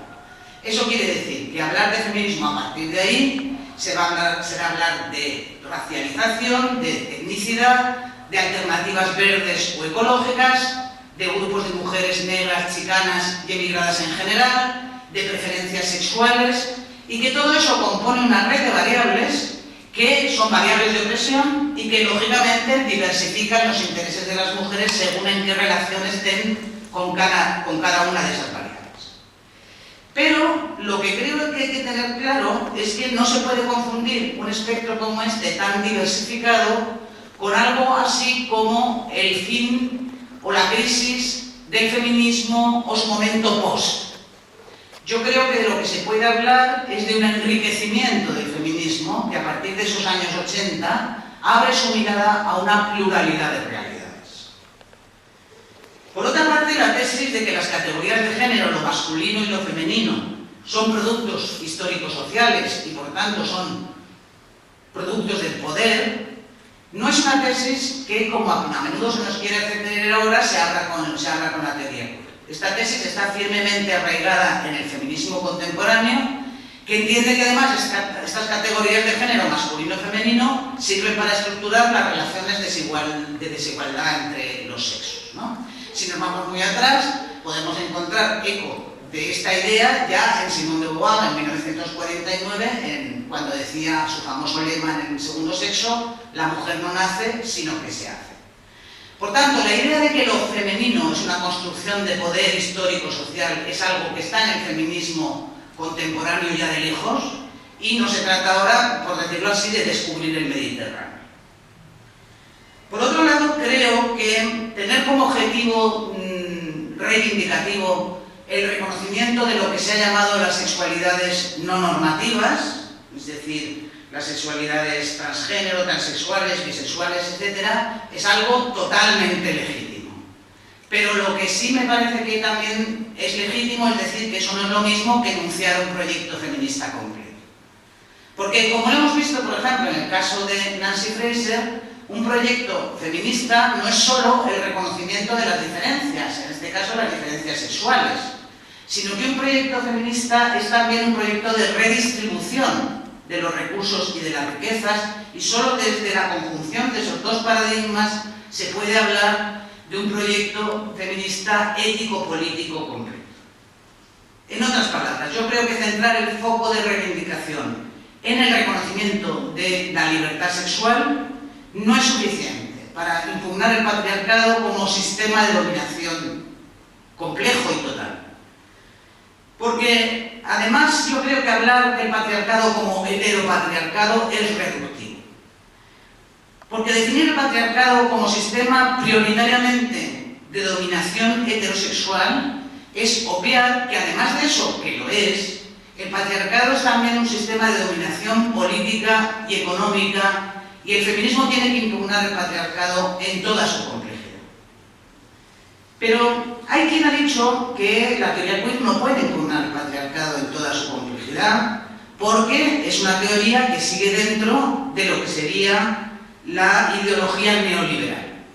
Eso quiere decir que hablar de feminismo a partir de ahí será hablar de racialización, de etnicidad, de alternativas verdes o ecológicas, de grupos de mujeres negras, chicanas y emigradas en general, de preferencias sexuales, y que todo eso compone una red de variables que son variables de opresión y que lógicamente diversifican los intereses de las mujeres según en qué relación estén con cada una de esas variables. Pero lo que creo que hay que tener claro es que no se puede confundir un espectro como este tan diversificado con algo así como el fin o la crisis del feminismo o su momento post. Yo creo que de lo que se puede hablar es de un enriquecimiento del feminismo que a partir de esos años 80 abre su mirada a una pluralidad de realidades. Por otra parte, la tesis de que las categorías de género, lo masculino y lo femenino, son productos históricos sociales y por tanto son productos del poder, no es una tesis que, como a menudo se nos quiere hacer ahora, se abra con la teoría queer. Esta tesis está firmemente arraigada en el feminismo contemporáneo, que entiende que además estas categorías de género masculino y femenino sirven para estructurar las relaciones de desigualdad entre los sexos, ¿no? Si nos vamos muy atrás, podemos encontrar eco de esta idea ya en Simone de Beauvoir en 1949, cuando decía su famoso lema en el segundo sexo: la mujer no nace, sino que se hace. Por tanto, la idea de que lo femenino es una construcción de poder histórico-social es algo que está en el feminismo contemporáneo ya de lejos, y no se trata ahora, por decirlo así, de descubrir el Mediterráneo. Por otro lado, creo que tener como objetivo reivindicativo el reconocimiento de lo que se ha llamado las sexualidades no normativas, es decir, las sexualidades transgénero, transexuales, bisexuales, etc., es algo totalmente legítimo. Pero lo que sí me parece que también es legítimo es decir que eso no es lo mismo que enunciar un proyecto feminista completo. Porque, como lo hemos visto, por ejemplo, en el el caso de Nancy Fraser, un proyecto feminista no es solo el reconocimiento de las diferencias, en este caso las diferencias sexuales, sino que un proyecto feminista es también un proyecto de redistribución de los recursos y de las riquezas, y solo desde la conjunción de esos dos paradigmas se puede hablar de un proyecto feminista ético-político concreto. En otras palabras, yo creo que centrar el foco de reivindicación en el reconocimiento de la libertad sexual no es suficiente para impugnar el patriarcado como sistema de dominación complejo y total. Porque, además, yo creo que hablar del patriarcado como heteropatriarcado es reductivo. Porque definir el patriarcado como sistema prioritariamente de dominación heterosexual es obviar que, además de eso, que lo es, el patriarcado es también un sistema de dominación política y económica, y el feminismo tiene que impugnar el patriarcado en toda su complejidad. Pero hay quien ha dicho que la teoría queer no puede impugnar el patriarcado en toda su complejidad porque es una teoría que sigue dentro de lo que sería la ideología neoliberal.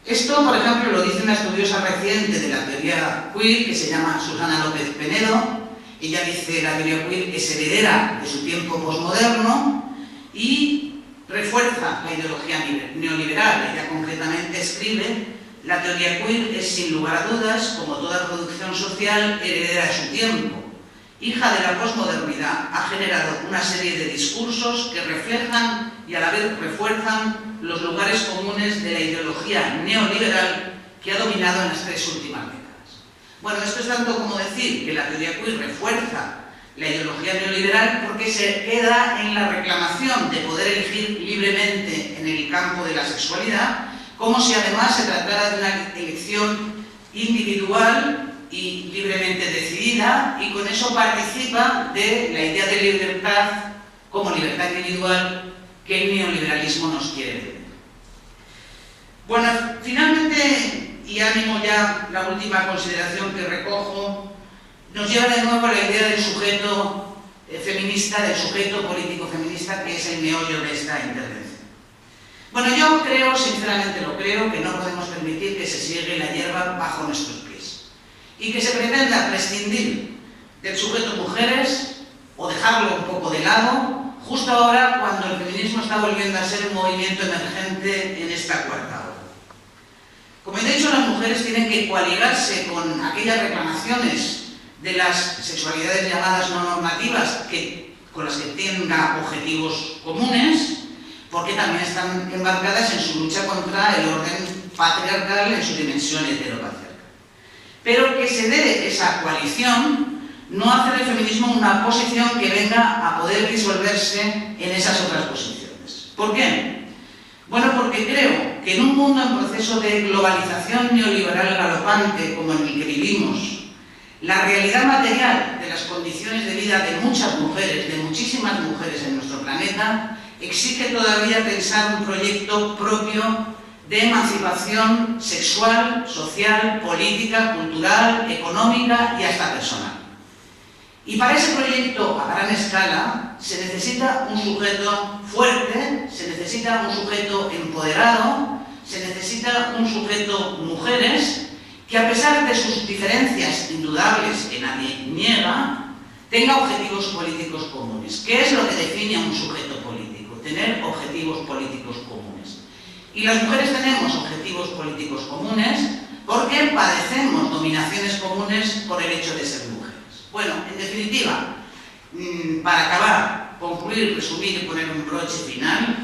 Esto, por ejemplo, lo dice una estudiosa reciente de la teoría queer que se llama Susana López Penedo. Ella dice la teoría queer es heredera de su tiempo posmoderno y refuerza la ideología neoliberal. Ella concretamente escribe: la teoría queer es, sin lugar a dudas, como toda producción social, heredera de su tiempo. Hija de la posmodernidad, ha generado una serie de discursos que reflejan y a la vez refuerzan los lugares comunes de la ideología neoliberal que ha dominado en las 3 últimas décadas. Bueno, esto es tanto como decir que la teoría queer refuerza la ideología neoliberal porque se queda en la reclamación de poder elegir libremente en el campo de la sexualidad, como si además se tratara de una elección individual y libremente decidida, y con eso participa de la idea de libertad como libertad individual que el neoliberalismo nos quiere vender. Bueno, finalmente, y ánimo ya la última consideración que recojo, nos lleva de nuevo a la idea del sujeto feminista, del sujeto político feminista, que es el meollo de esta intervención. Bueno, yo creo, sinceramente lo creo, que no podemos permitir que se siegue la hierba bajo nuestros pies y que se pretenda prescindir del sujeto mujeres o dejarlo un poco de lado justo ahora cuando el feminismo está volviendo a ser un movimiento emergente en esta cuarta ola. Como he dicho, las mujeres tienen que coaligarse con aquellas reclamaciones de las sexualidades llamadas no normativas con las que tenga objetivos comunes, porque también están embarcadas en su lucha contra el orden patriarcal en su dimensión heteropatriarcal. Pero que se dé esa coalición no hace del feminismo una posición que venga a poder disolverse en esas otras posiciones. ¿Por qué? Bueno, porque creo que en un mundo en proceso de globalización neoliberal galopante como en el que vivimos, la realidad material de las condiciones de vida de muchas mujeres, de muchísimas mujeres en nuestro planeta, exige todavía pensar un proyecto propio de emancipación sexual, social, política, cultural, económica y hasta personal. Y para ese proyecto a gran escala se necesita un sujeto fuerte, se necesita un sujeto empoderado, se necesita un sujeto mujeres que, a pesar de sus diferencias indudables que nadie niega, tenga objetivos políticos comunes. ¿Qué es lo que define a un sujeto político? Tener objetivos políticos comunes. Y las mujeres tenemos objetivos políticos comunes porque padecemos dominaciones comunes por el hecho de ser mujeres. Bueno, en definitiva, para acabar, concluir, resumir y poner un broche final,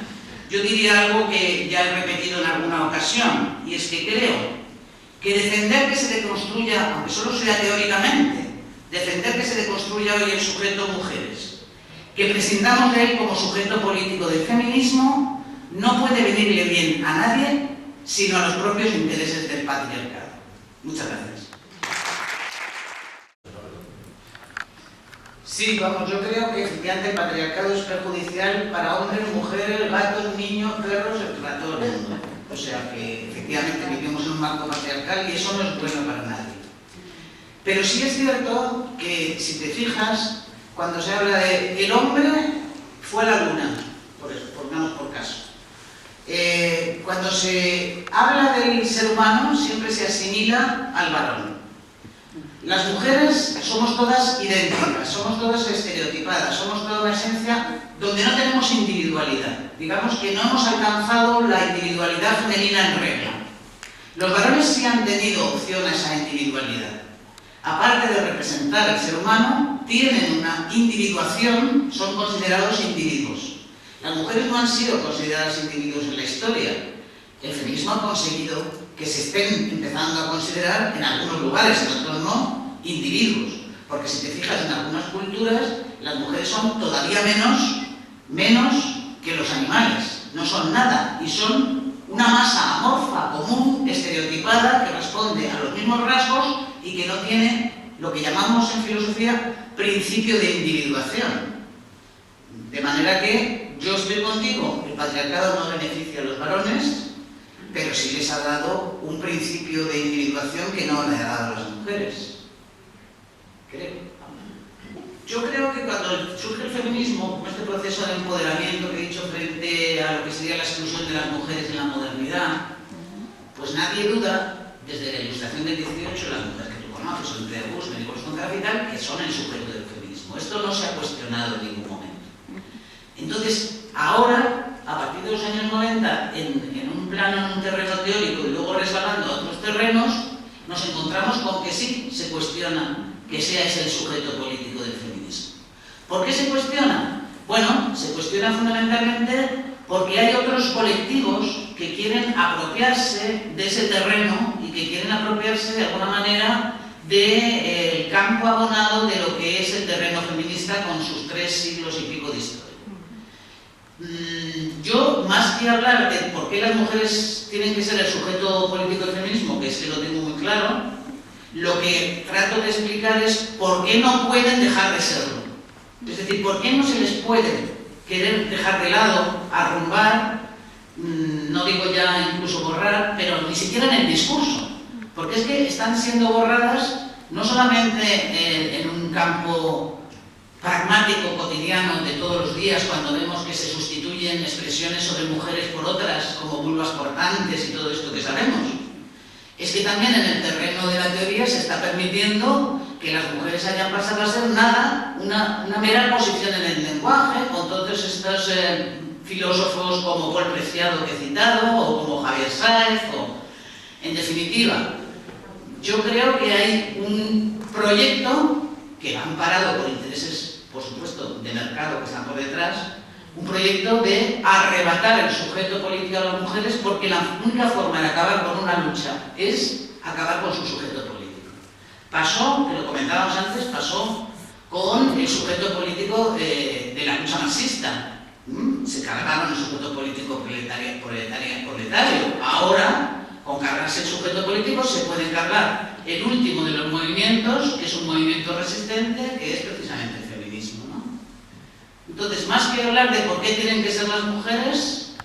yo diría algo que ya he repetido en alguna ocasión, y es que creo que defender que se deconstruya, aunque solo sea teóricamente, defender que se deconstruya hoy el sujeto mujeres, que prescindamos de él como sujeto político del feminismo, no puede venirle bien a nadie, sino a los propios intereses del patriarcado. Muchas gracias. Sí, vamos, yo creo que efectivamente el patriarcado es perjudicial para hombres, mujeres, gatos, niños, perros, para todo el mundo. O sea que efectivamente vivimos en un marco patriarcal y eso no es bueno para nadie. Pero sí es cierto que, si te fijas, cuando se habla de el hombre fue a la luna, por una se habla del ser humano siempre se asimila al varón. Las mujeres somos todas idénticas, somos todas estereotipadas, somos toda una esencia donde no tenemos individualidad. Digamos que no hemos alcanzado la individualidad femenina en regla. Los varones sí han tenido opción a esa individualidad. Aparte de representar al ser humano, tienen una individuación, son considerados individuos. Las mujeres no han sido consideradas individuos en la historia. El feminismo ha conseguido que se estén empezando a considerar, en algunos lugares, en otros no, individuos. Porque si te fijas en algunas culturas, las mujeres son todavía menos que los animales. No son nada y son una masa amorfa, común, estereotipada, que responde a los mismos rasgos y que no tiene lo que llamamos en filosofía principio de individuación. De manera que yo estoy contigo, el patriarcado no beneficia a los varones, pero sí les ha dado un principio de individuación que no le ha dado a las mujeres. Creo. Yo creo que cuando surge el feminismo, este proceso de empoderamiento que he dicho frente a lo que sería la exclusión de las mujeres en la modernidad, pues nadie duda, desde la Ilustración del 18, las mujeres que tú conoces, son de Augusto, de Wollstonecraft y tal, que son el sujeto del feminismo. Esto no se ha cuestionado en ningún momento. Entonces, ahora, a partir de los años 90, en un plano, en un terreno teórico y luego resbalando a otros terrenos, nos encontramos con que sí se cuestiona que sea ese el sujeto político del feminismo. ¿Por qué se cuestiona? Bueno, se cuestiona fundamentalmente porque hay otros colectivos que quieren apropiarse de ese terreno y que quieren apropiarse de alguna manera del campo abonado de lo que es el terreno feminista con sus 3 siglos y pico de historia. Yo, más que hablar de por qué las mujeres tienen que ser el sujeto político del feminismo, que es que lo tengo muy claro, lo que trato de explicar es por qué no pueden dejar de serlo. Es decir, por qué no se les puede querer dejar de lado, arrumbar, no digo ya incluso borrar, pero ni siquiera en el discurso. Porque es que están siendo borradas no solamente en un campo pragmático, cotidiano, de todos los días, cuando vemos que se sustituyen expresiones sobre mujeres por otras, como vulvas portantes y todo esto que sabemos. Es que también en el terreno de la teoría se está permitiendo que las mujeres hayan pasado a ser nada, una mera posición en el lenguaje, con todos estos filósofos como Paul Preciado que he citado, o como Javier Sáez, o... En definitiva, yo creo que hay un proyecto que va amparado por intereses, por supuesto, de mercado que están por detrás, un proyecto de arrebatar el sujeto político a las mujeres, porque la única forma de acabar con una lucha es acabar con su sujeto político. Pasó, que lo comentábamos antes, pasó con el sujeto político de la lucha marxista. Se cargaron el sujeto político proletario. Ahora, con cargarse el sujeto político, se puede cargar el último de los movimientos, que es un movimiento resistente, que es precisamente el feminismo, ¿no? Entonces, más que hablar de por qué tienen que ser las mujeres,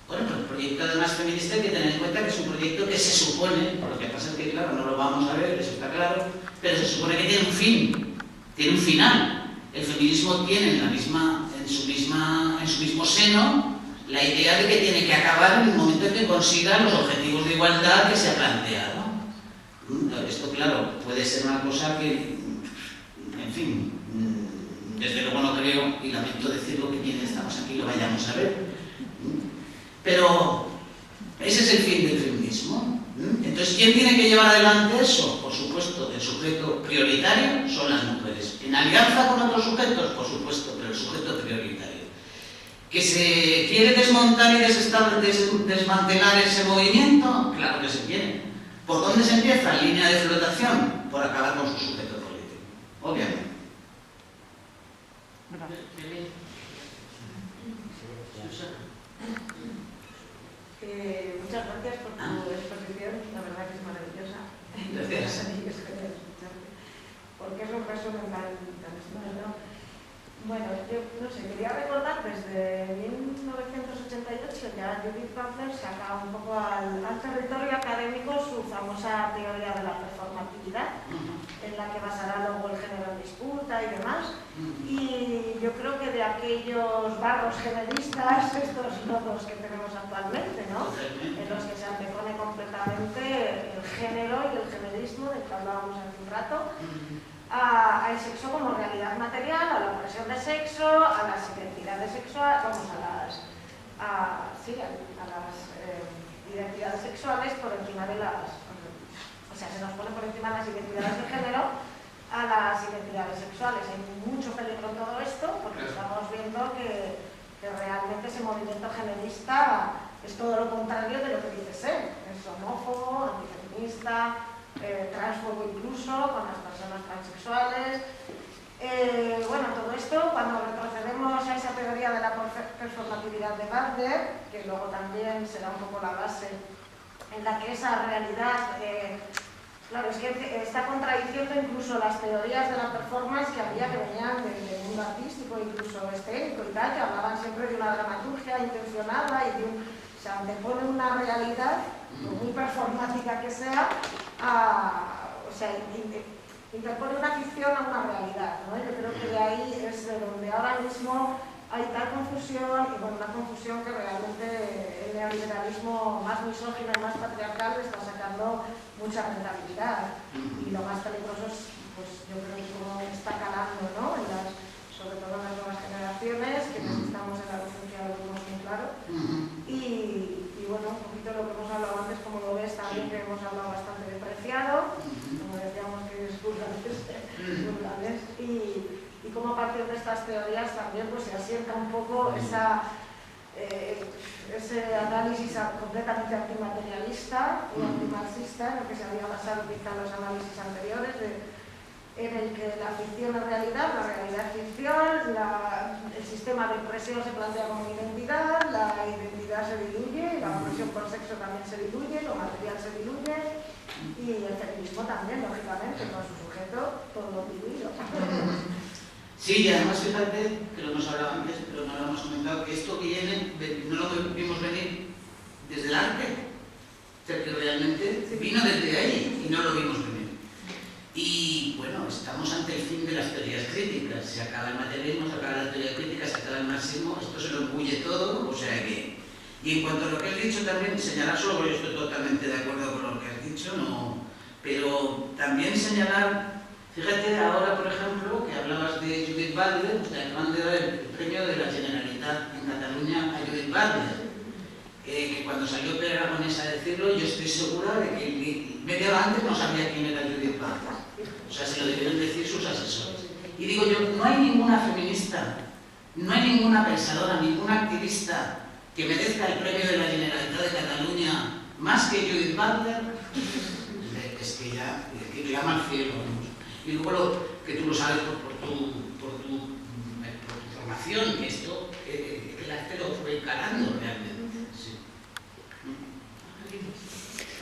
bueno, pues el proyecto además feminista hay que tener en cuenta que es un proyecto que se supone, lo que pasa es que claro, no lo vamos a ver, eso está claro, pero se supone que tiene un fin, tiene un final. El feminismo tiene en su mismo seno la idea de que tiene que acabar en el momento en que consiga los objetivos de igualdad que se ha planteado. Esto, claro, puede ser una cosa que, en fin, desde luego no creo, y lamento decirlo, que quienes estamos aquí lo vayamos a ver. Pero ese es el fin del feminismo. Entonces, ¿quién tiene que llevar adelante eso? Por supuesto, el sujeto prioritario son las mujeres. En alianza con otros sujetos, por supuesto, pero el sujeto prioritario. ¿Que se quiere desmontar y desmantelar ese movimiento? Claro que se quiere. ¿Por dónde se empieza? Línea de flotación. Por acabar con su sujeto político. Obviamente. Muchas gracias por tu exposición, la verdad que es maravillosa. Gracias. Porque es un resumen tan estupendo. Bueno, yo no sé, quería recordar desde 1988 ya Judith Butler saca un poco al territorio académico su famosa teoría de la performatividad, en en la que basará luego el género en disputa y demás. Y yo creo que de aquellos barros generistas, estos nodos que tenemos actualmente, ¿no? En los que se antepone completamente el género y el generismo, del que hablábamos hace un rato, al sexo como realidad material, a la opresión de sexo, a las identidades sexuales, vamos, a las identidades sexuales por encima de las... O sea, se nos pone por encima de las identidades de género a las identidades sexuales. Hay mucho peligro en todo esto porque estamos viendo que realmente ese movimiento generista es todo lo contrario de lo que dice ser. Es homófobo, antifeminista, transfobo incluso con las personas transexuales. Bueno, todo esto, cuando retrocedemos a esa teoría de la performatividad de Butler, que luego también será un poco la base en la que esa realidad... Claro, es que está contradiciendo incluso las teorías de la performance que había, que venían del mundo artístico, incluso escénico y tal, que hablaban siempre de una dramaturgia intencionada y de un... O sea, antepone una realidad, por muy performática que sea, o sea, interpone una ficción a una realidad, ¿no? Yo creo que de ahí es de donde ahora mismo hay tal confusión, y bueno, una confusión que realmente el neoliberalismo más misógino y más patriarcal está sacando mucha rentabilidad. Y lo más peligroso es, pues yo creo que cómo está calando, ¿no? Sobre todo en las nuevas generaciones, que necesitamos en la docencia, lo vemos muy claro. Y bueno, un poquito lo que hemos hablado antes, como lo ves también, que hemos hablado bastante de Preciado, como decíamos que es plurales, y cómo a partir de estas teorías también pues, se asienta un poco ese análisis completamente antimaterialista y antimarxista en el que se había basado quizá los análisis anteriores, en el que la ficción es realidad, la realidad es ficción, el sistema de opresión se plantea como identidad, la identidad se diluye, la opresión por sexo también se diluye, lo material se diluye y el feminismo también, lógicamente, con su sujeto todo diluido. Sí, y además fíjate, que lo hemos hablado antes, pero no lo hemos comentado, que esto viene, no lo vimos venir desde el arte, o sea, que realmente vino desde ahí y no lo vimos venir. Y bueno, estamos ante el fin de las teorías críticas, se acaba el materialismo, se acaba la teoría crítica, se acaba el marxismo, esto se lo embulle todo, o sea que... Y en cuanto a lo que has dicho también, señalar solo, porque yo estoy totalmente de acuerdo con lo que has dicho, no, pero también señalar... Fíjate ahora, por ejemplo, que hablabas de Judith Butler, pues le acaban de dar el premio de la Generalitat en Cataluña a Judith Butler, que cuando salió Pere Aragonés a decirlo, yo estoy segura de que media hora antes no sabía quién era Judith Butler. O sea, se lo debieron decir sus asesores. Y digo yo, no hay ninguna feminista, no hay ninguna pensadora, ninguna activista que merezca el premio de la Generalitat de Cataluña más que Judith Butler. Es que ya llama al cielo, vamos. Y luego que tú lo sabes por tu formación, que esto, que el arte lo fue encarando realmente. Sí.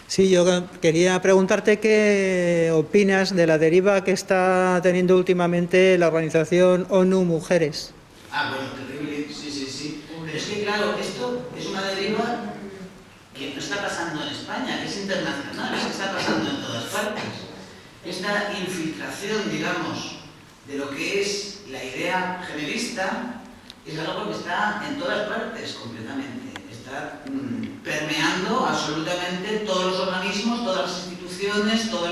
Sí, yo quería preguntarte qué opinas de la deriva que está teniendo últimamente la organización ONU Mujeres. Bueno, terrible, sí. Pero es que claro, esto es una deriva que no está pasando en España, que es internacional, es que está pasando en todas partes. Esta infiltración, digamos, de lo que es la idea generista es algo que está en todas partes completamente. Está permeando absolutamente todos los organismos, todas las instituciones, todas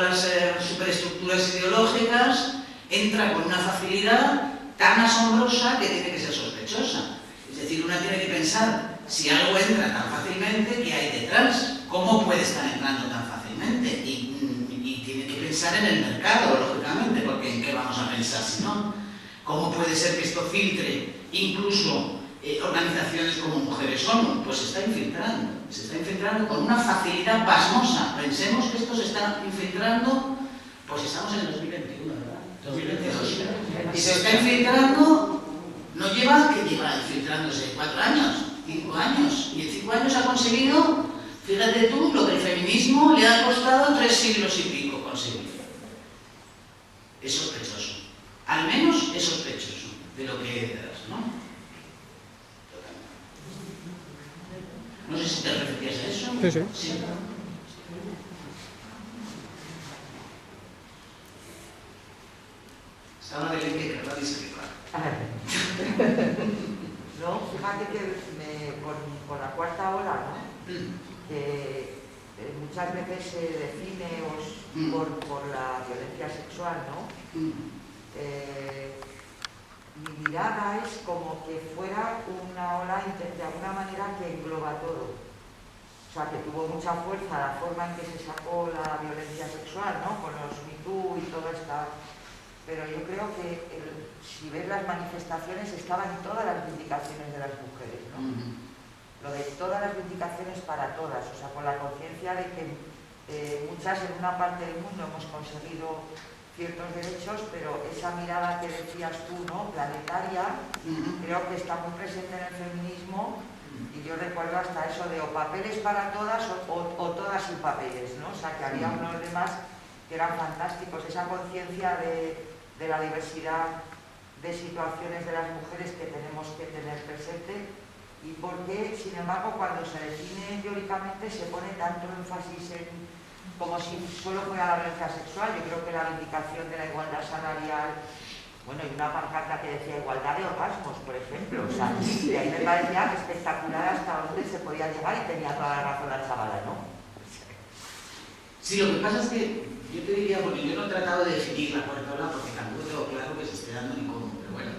las superestructuras ideológicas. Entra con una facilidad tan asombrosa que tiene que ser sospechosa. Es decir, una tiene que pensar, si algo entra tan fácilmente, ¿qué hay detrás? ¿Cómo puede estar entrando tan fácilmente? Y tiene que pensar en el mercado, lógicamente, porque ¿en qué vamos a pensar si no? ¿Cómo puede ser que esto filtre incluso organizaciones como Mujeres ONU? Pues se está infiltrando con una facilidad pasmosa. Pensemos que esto se está infiltrando, pues estamos en el 2021, ¿verdad? 2022. Y se está infiltrando, no lleva infiltrándose 4 años, 5 años, y en 5 años ha conseguido, fíjate tú, lo que el feminismo le ha costado 3 siglos y pico conseguir. Es sospechoso. Al menos es sospechoso de lo que hay detrás, ¿no? No sé si te referías a eso. Sí. fíjate que con la cuarta ola, ¿no? Que muchas veces se define por la violencia sexual, ¿no? Mi mirada es como que fuera una ola de alguna manera que engloba todo. O sea, que tuvo mucha fuerza la forma en que se sacó la violencia sexual, ¿no? Con los Me Too y toda esta... Pero yo creo que si ves las manifestaciones estaban todas las reivindicaciones de las mujeres, ¿no? Lo de todas las reivindicaciones para todas, o sea, con la conciencia de que muchas en una parte del mundo hemos conseguido ciertos derechos, pero esa mirada que decías tú, ¿no? Planetaria, creo que está muy presente en el feminismo, y yo recuerdo hasta eso de o papeles para todas o todas sin papeles, ¿no? O sea, que había unos demás que eran fantásticos, esa conciencia de la diversidad de situaciones de las mujeres que tenemos que tener presente, y porque, sin embargo, cuando se define teóricamente se pone tanto énfasis en como si solo fuera la violencia sexual. Yo creo que la reivindicación de la igualdad salarial, bueno, y una pancarta que decía igualdad de orgasmos, por ejemplo, o sea, y ahí me parecía espectacular hasta dónde se podía llegar, y tenía toda la razón la chavala, ¿no? Sí, lo que pasa es que yo te diría, porque yo no he tratado de definir la cuarta ola porque tampoco tengo claro que se esté dando ni cómo, pero bueno.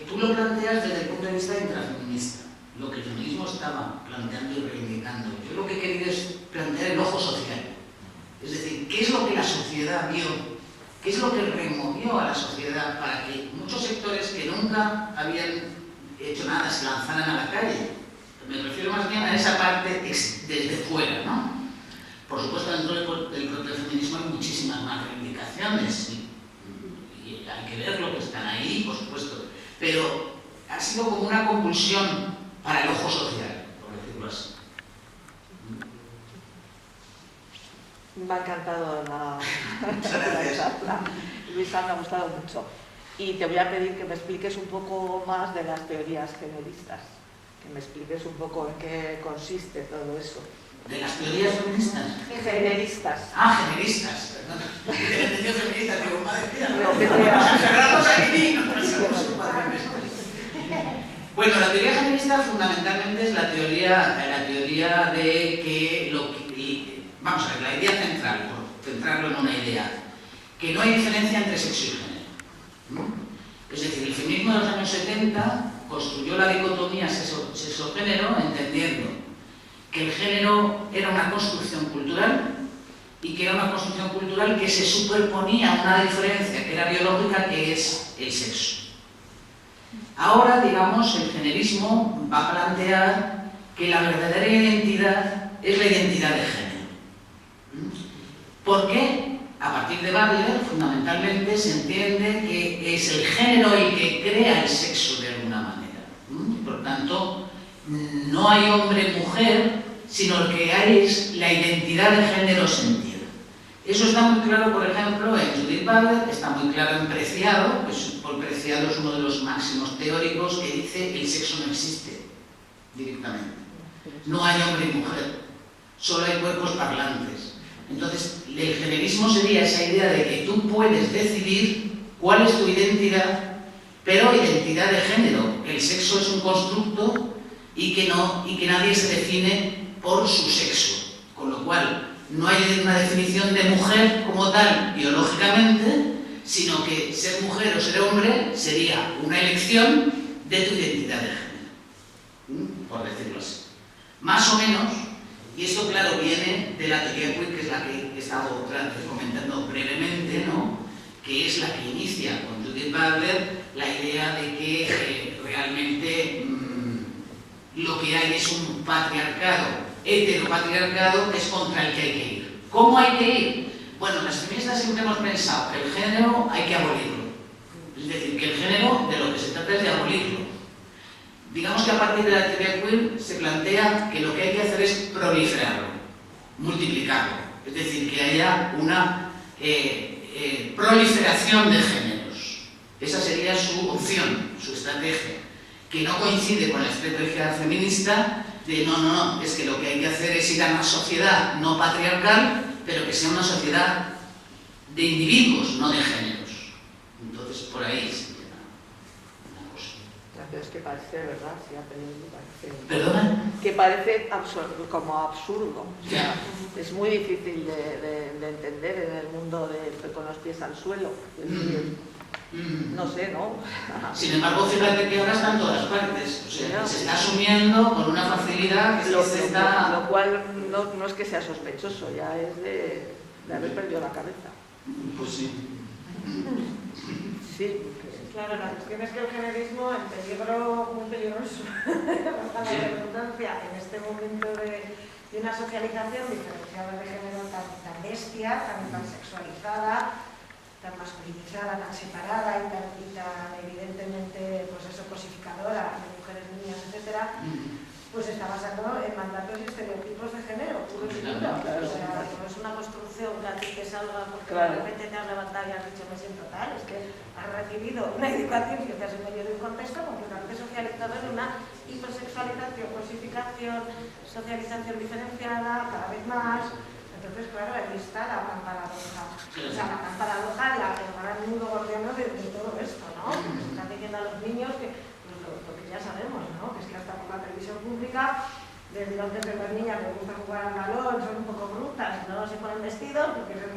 Tú lo planteas desde el punto de vista intrafeminista, lo que el feminismo estaba planteando y reivindicando. Yo lo que he querido es plantear el ojo social. Es decir, ¿qué es lo que la sociedad vio? ¿Qué es lo que removió a la sociedad para que muchos sectores que nunca habían hecho nada se lanzaran a la calle? Me refiero más bien a esa parte desde fuera, ¿no? Por supuesto, dentro del propio feminismo hay muchísimas más reivindicaciones y hay que ver lo que están ahí, por supuesto, pero ha sido como una compulsión para el ojo social, por decirlo así. Me ha encantado la charla. Luisa, me ha gustado mucho. Y te voy a pedir que me expliques un poco más de las teorías generistas, que me expliques un poco en qué consiste todo eso. ¿De las teorías feministas? Generistas. Ah, generistas, perdón. Te he entendido feministas, digo, madre mía, Lo que sea. cerramos aquí, no pasamos un padre. Bueno, la teoría generista fundamentalmente es la teoría de que vamos a ver, la idea central, por centrarlo en una idea, que no hay diferencia entre sexo y género, ¿no? Es decir, el feminismo de los años 70 construyó la dicotomía sexo-género entendiendo que el género era una construcción cultural y que era una construcción cultural que se superponía a una diferencia que era biológica, que es el sexo. Ahora, digamos, el generismo va a plantear que la verdadera identidad es la identidad de género. ¿Por qué? A partir de Butler, fundamentalmente, se entiende que es el género el que crea el sexo de alguna manera. Por tanto, no hay hombre-mujer, sino lo que hay es la identidad de género sentida. Eso está muy claro, por ejemplo, en Judith Butler, está muy claro en Preciado, pues Paul Preciado es uno de los máximos teóricos que dice que el sexo no existe directamente. No hay hombre y mujer, solo hay cuerpos parlantes. Entonces, el generismo sería esa idea de que tú puedes decidir cuál es tu identidad, pero identidad de género. El sexo es un constructo y que nadie se define por su sexo, con lo cual no hay una definición de mujer como tal biológicamente, sino que ser mujer o ser hombre sería una elección de tu identidad de género, por decirlo así. Más o menos, y esto claro viene de la teoría queer, que es la que he estado comentando brevemente, ¿no? Que es la que inicia con Judith Butler la idea de que realmente lo que hay es un patriarcado, heteropatriarcado, que es contra el que hay que ir. ¿Cómo hay que ir? Bueno, las feministas siempre hemos pensado que el género hay que abolirlo. Es decir, que el género de lo que se trata es de abolirlo. Digamos que a partir de la teoría queer se plantea que lo que hay que hacer es proliferarlo, multiplicarlo. Es decir, que haya una proliferación de géneros. Esa sería su opción, su estrategia, que no coincide con la estrategia feminista de no, es que lo que hay que hacer es ir a una sociedad no patriarcal, pero que sea una sociedad de individuos, no de géneros. Entonces, por ahí sería una cosa. Pero es que parece, ¿verdad? Sí, parece... ¿Perdona? Que parece como absurdo. O sea, es muy difícil de entender en el mundo con los pies al suelo. Es decir, no sé, ¿no? Sin embargo, fíjate que ahora está en todas partes. O sea, se está asumiendo con una facilidad que se está... Lo cual no es que sea sospechoso, ya es de haber perdido la cabeza. Pues sí. Sí. Claro, la cuestión es que el generismo, en peligro muy peligroso, la redundancia, en este momento de una socialización diferenciada de género tan bestia, tan sexualizada, tan masculinizada, tan separada y tan evidentemente pues eso, cosificadora de mujeres, niñas, etcétera, pues está basado en mandatos y estereotipos de género, puro y duro. O sea, no es una construcción que a ti te salga porque de repente te has levantado y has dicho me siento tal, es que has recibido una educación que te has en medio de un contexto completamente socializado en una hipersexualización, cosificación, socialización diferenciada, cada vez más. Entonces, claro, ahí está la gran paradoja. O sea, la gran paradoja, el gran nudo gordiano de todo esto, ¿no? Que se están diciendo a los niños que lo que ya sabemos, ¿no? Que es que hasta por la televisión pública, desde antes de las niñas les gusta jugar al balón, son un poco brutas, no se ponen vestidos, porque ya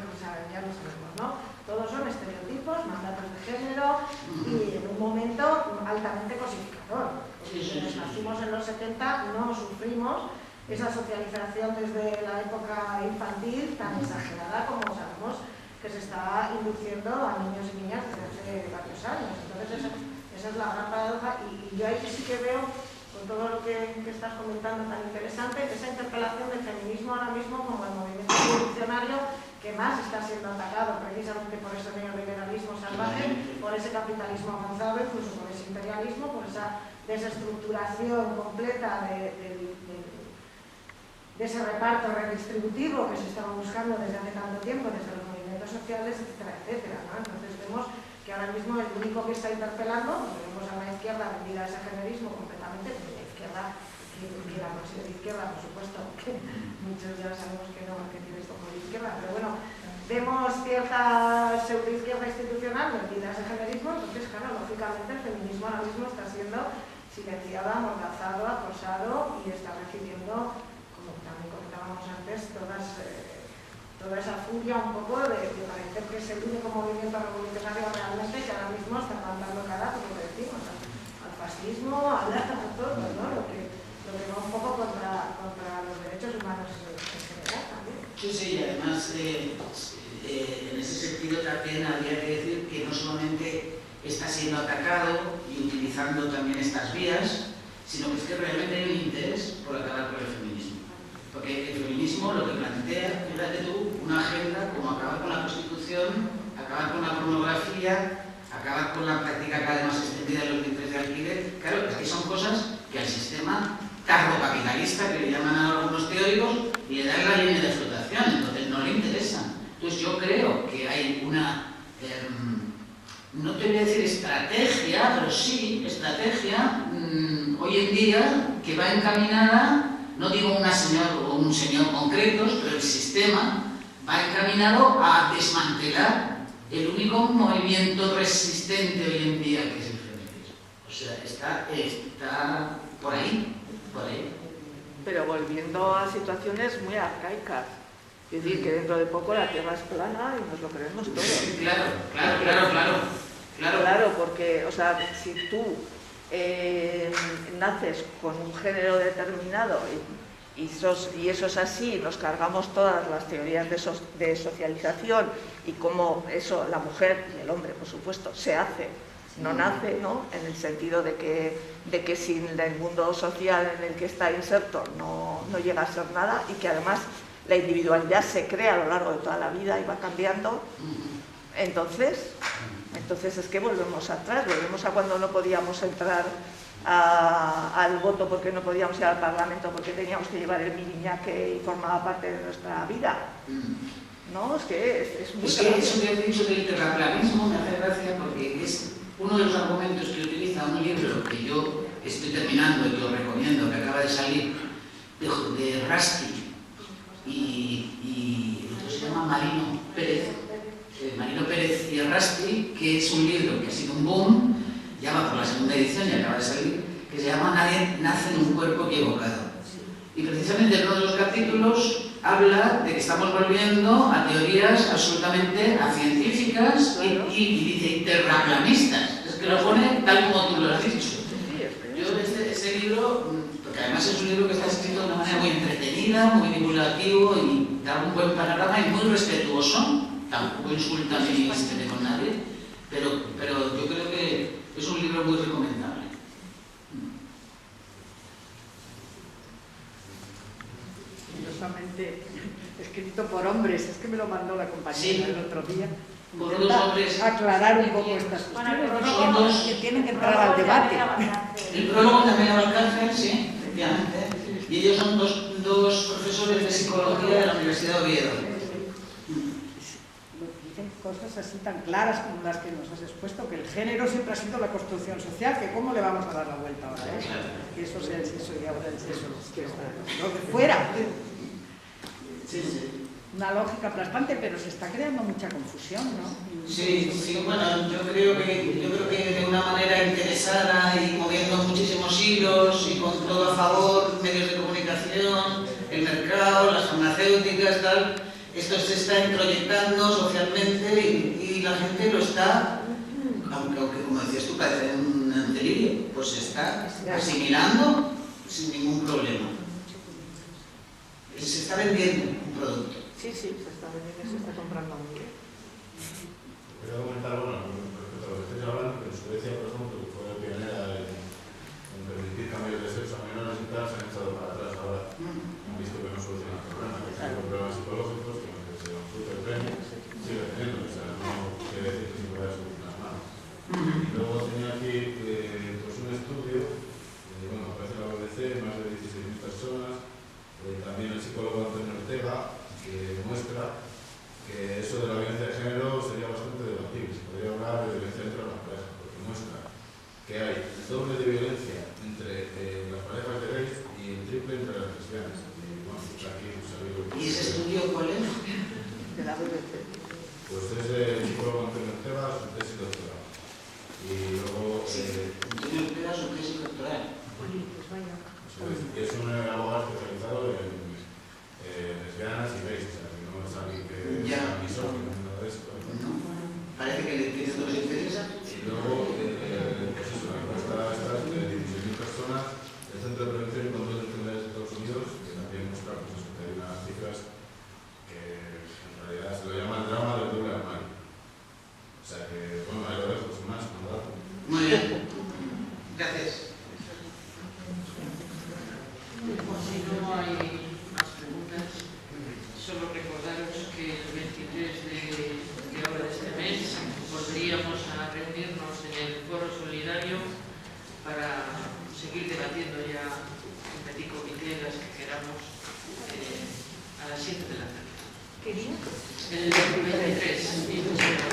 lo sabemos, ¿no? Todos son estereotipos, mandatos de género y en un momento altamente cosificador. Porque quienes nacimos en los 70 no sufrimos esa socialización desde la época infantil tan exagerada como sabemos que se está induciendo a niños y niñas desde hace varios años. Entonces esa es la gran paradoja y yo ahí sí que veo, con todo lo que estás comentando tan interesante, esa interpelación del feminismo ahora mismo como el movimiento revolucionario que más está siendo atacado precisamente por ese neoliberalismo salvaje, por ese capitalismo avanzado, incluso por ese imperialismo, por esa desestructuración completa de ese reparto redistributivo que se estaba buscando desde hace tanto tiempo, desde los movimientos sociales, etcétera, etcétera, ¿no? Entonces vemos que ahora mismo el único que está interpelando, pues vemos a la izquierda vendida a ese generismo completamente, de la izquierda, que la considera de izquierda, por supuesto, que muchos ya sabemos que no, que tiene esto como de izquierda, pero bueno, vemos cierta pseudoizquierda institucional vendida a ese generismo, entonces claro, lógicamente el feminismo ahora mismo está siendo silenciado, amordazado, acosado y está recibiendo, como también comentábamos antes, toda esa furia un poco de parecer que es el único movimiento revolucionario realmente que ahora mismo está plantando cara, como decimos, al fascismo, a todo, ¿no? Lo que va un poco contra los derechos humanos en general también. Sí, sí, y además en ese sentido también habría que decir que no solamente está siendo atacado y utilizando también estas vías, sino que es que realmente hay un interés por acabar con el feminismo. Porque el feminismo lo que plantea, fíjate tú, una agenda como acabar con la prostitución, acabar con la pornografía, acabar con la práctica cada vez más extendida de los vientres de alquiler. Claro, es que son cosas que al sistema tardo-capitalista, que le llaman a algunos teóricos, le dan la línea de flotación, entonces no le interesa. Entonces yo creo que hay una, no te voy a decir estrategia, pero sí estrategia hoy en día que va encaminada, no digo una señora o un señor concretos, pero el sistema va encaminado a desmantelar el único movimiento resistente hoy en día que es el feminismo. O sea, está por ahí. Pero volviendo a situaciones muy arcaicas. Es decir, que dentro de poco la Tierra es plana y nos lo creemos todos. Sí, claro. Claro, porque, o sea, si tú naces con un género determinado y eso es así, nos cargamos todas las teorías de socialización y cómo eso, la mujer y el hombre, por supuesto, se hace, no nace, ¿no? En el sentido de que sin el mundo social en el que está inserto no llega a ser nada y que además la individualidad se crea a lo largo de toda la vida y va cambiando. Entonces es que volvemos atrás, volvemos a cuando no podíamos entrar al voto porque no podíamos ir al Parlamento porque teníamos que llevar el miriñaque y formaba parte de nuestra vida. No, es que es muy grave. Eso que has dicho del terraplanismo me hace gracia porque es uno de los argumentos que utiliza un libro que yo estoy terminando y que os recomiendo, que acaba de salir, de Rusty y se llama Marino Pérez y Rusty, que es un libro que ha sido un boom, ya va por la segunda edición y acaba de salir, que se llama Nadie nace en un cuerpo equivocado. Y precisamente en uno de los capítulos habla de que estamos volviendo a teorías absolutamente científicas y dice terraplanistas. Es que lo pone tal como tú lo has dicho. Yo este libro, porque además es un libro que está escrito de una manera muy entretenida, muy divulgativo y da un buen panorama y muy respetuoso, tampoco insulta ni se mete con nadie, pero yo creo que es un libro muy recomendable. Escrito por hombres, es que me lo mandó la compañera el otro día. Por dos hombres. Aclarar un poco estas cuestiones que tienen que entrar al debate. El prólogo también lo alcanza, sí, efectivamente. Y ellos son dos profesores de psicología de la Universidad de Oviedo. Dicen cosas así tan claras como las que nos has expuesto, que el género siempre ha sido la construcción social, que cómo le vamos a dar la vuelta ahora, que eso sea el sexo y ahora el sexo, lo de fuera. Sí, sí. Una lógica aplastante, pero se está creando mucha confusión, ¿no? Sí, bueno, yo creo que de una manera interesada y moviendo muchísimos hilos y con todo a favor, medios de comunicación, el mercado, las farmacéuticas, tal, esto se está introyectando socialmente y la gente lo está, aunque como decías tú, parece un delirio, pues se está asimilando sin ningún problema. Se está vendiendo un producto. Sí, se está vendiendo, se está comprando muy bien. Voy a comentar, bueno, respecto a lo que estáis hablando, que en Suecia, por ejemplo, que fue pionera en permitir cambios de sexo a menores y tal, se han echado para atrás ahora. Han visto que no soluciona el problema, que tienen problemas psicológicos, que aunque se consulte el premio, sigue teniendo, o sea, no quiere decir que se pueda solucionar más. Y luego tenía aquí pues un estudio, bueno, aparece en la BBC, más de 16.000 personas, también el psicólogo Antonio Ortega, que demuestra que eso de la violencia de género sería bastante debatible. Se podría hablar de violencia dentro de las parejas, porque muestra que hay el doble de violencia entre las parejas de gays y el triple entre las lesbianas. Y bueno, aquí salió. ¿Y ese estudio cuál es? De la BBC. Pues es el psicólogo Antonio Ortega, su tesis doctoral. Y luego. Antonio Ortega, su tesis doctoral. Es un abogado especializado en lesbianas y gays, o sea, que no es alguien que sea misógino ni nada de eso. No, parece que le tiene dos intereses. Y luego, pues eso, la encuesta esta de 16.000 personas del Centro de Prevención y Control de Enfermedades de Estados Unidos, que también muestra pues eso, que hay unas cifras que en realidad se lo llama el drama del doble armario. O sea que, bueno, ahí lo dejo, sin más, con dato. Muy bien. Gracias. Si no hay más preguntas, solo recordaros que el 23 de ahora de este mes volveríamos a reunirnos en el Foro Solidario para seguir debatiendo ya en petit comité las que queramos a las 7 de la tarde. ¿Qué día? El 23.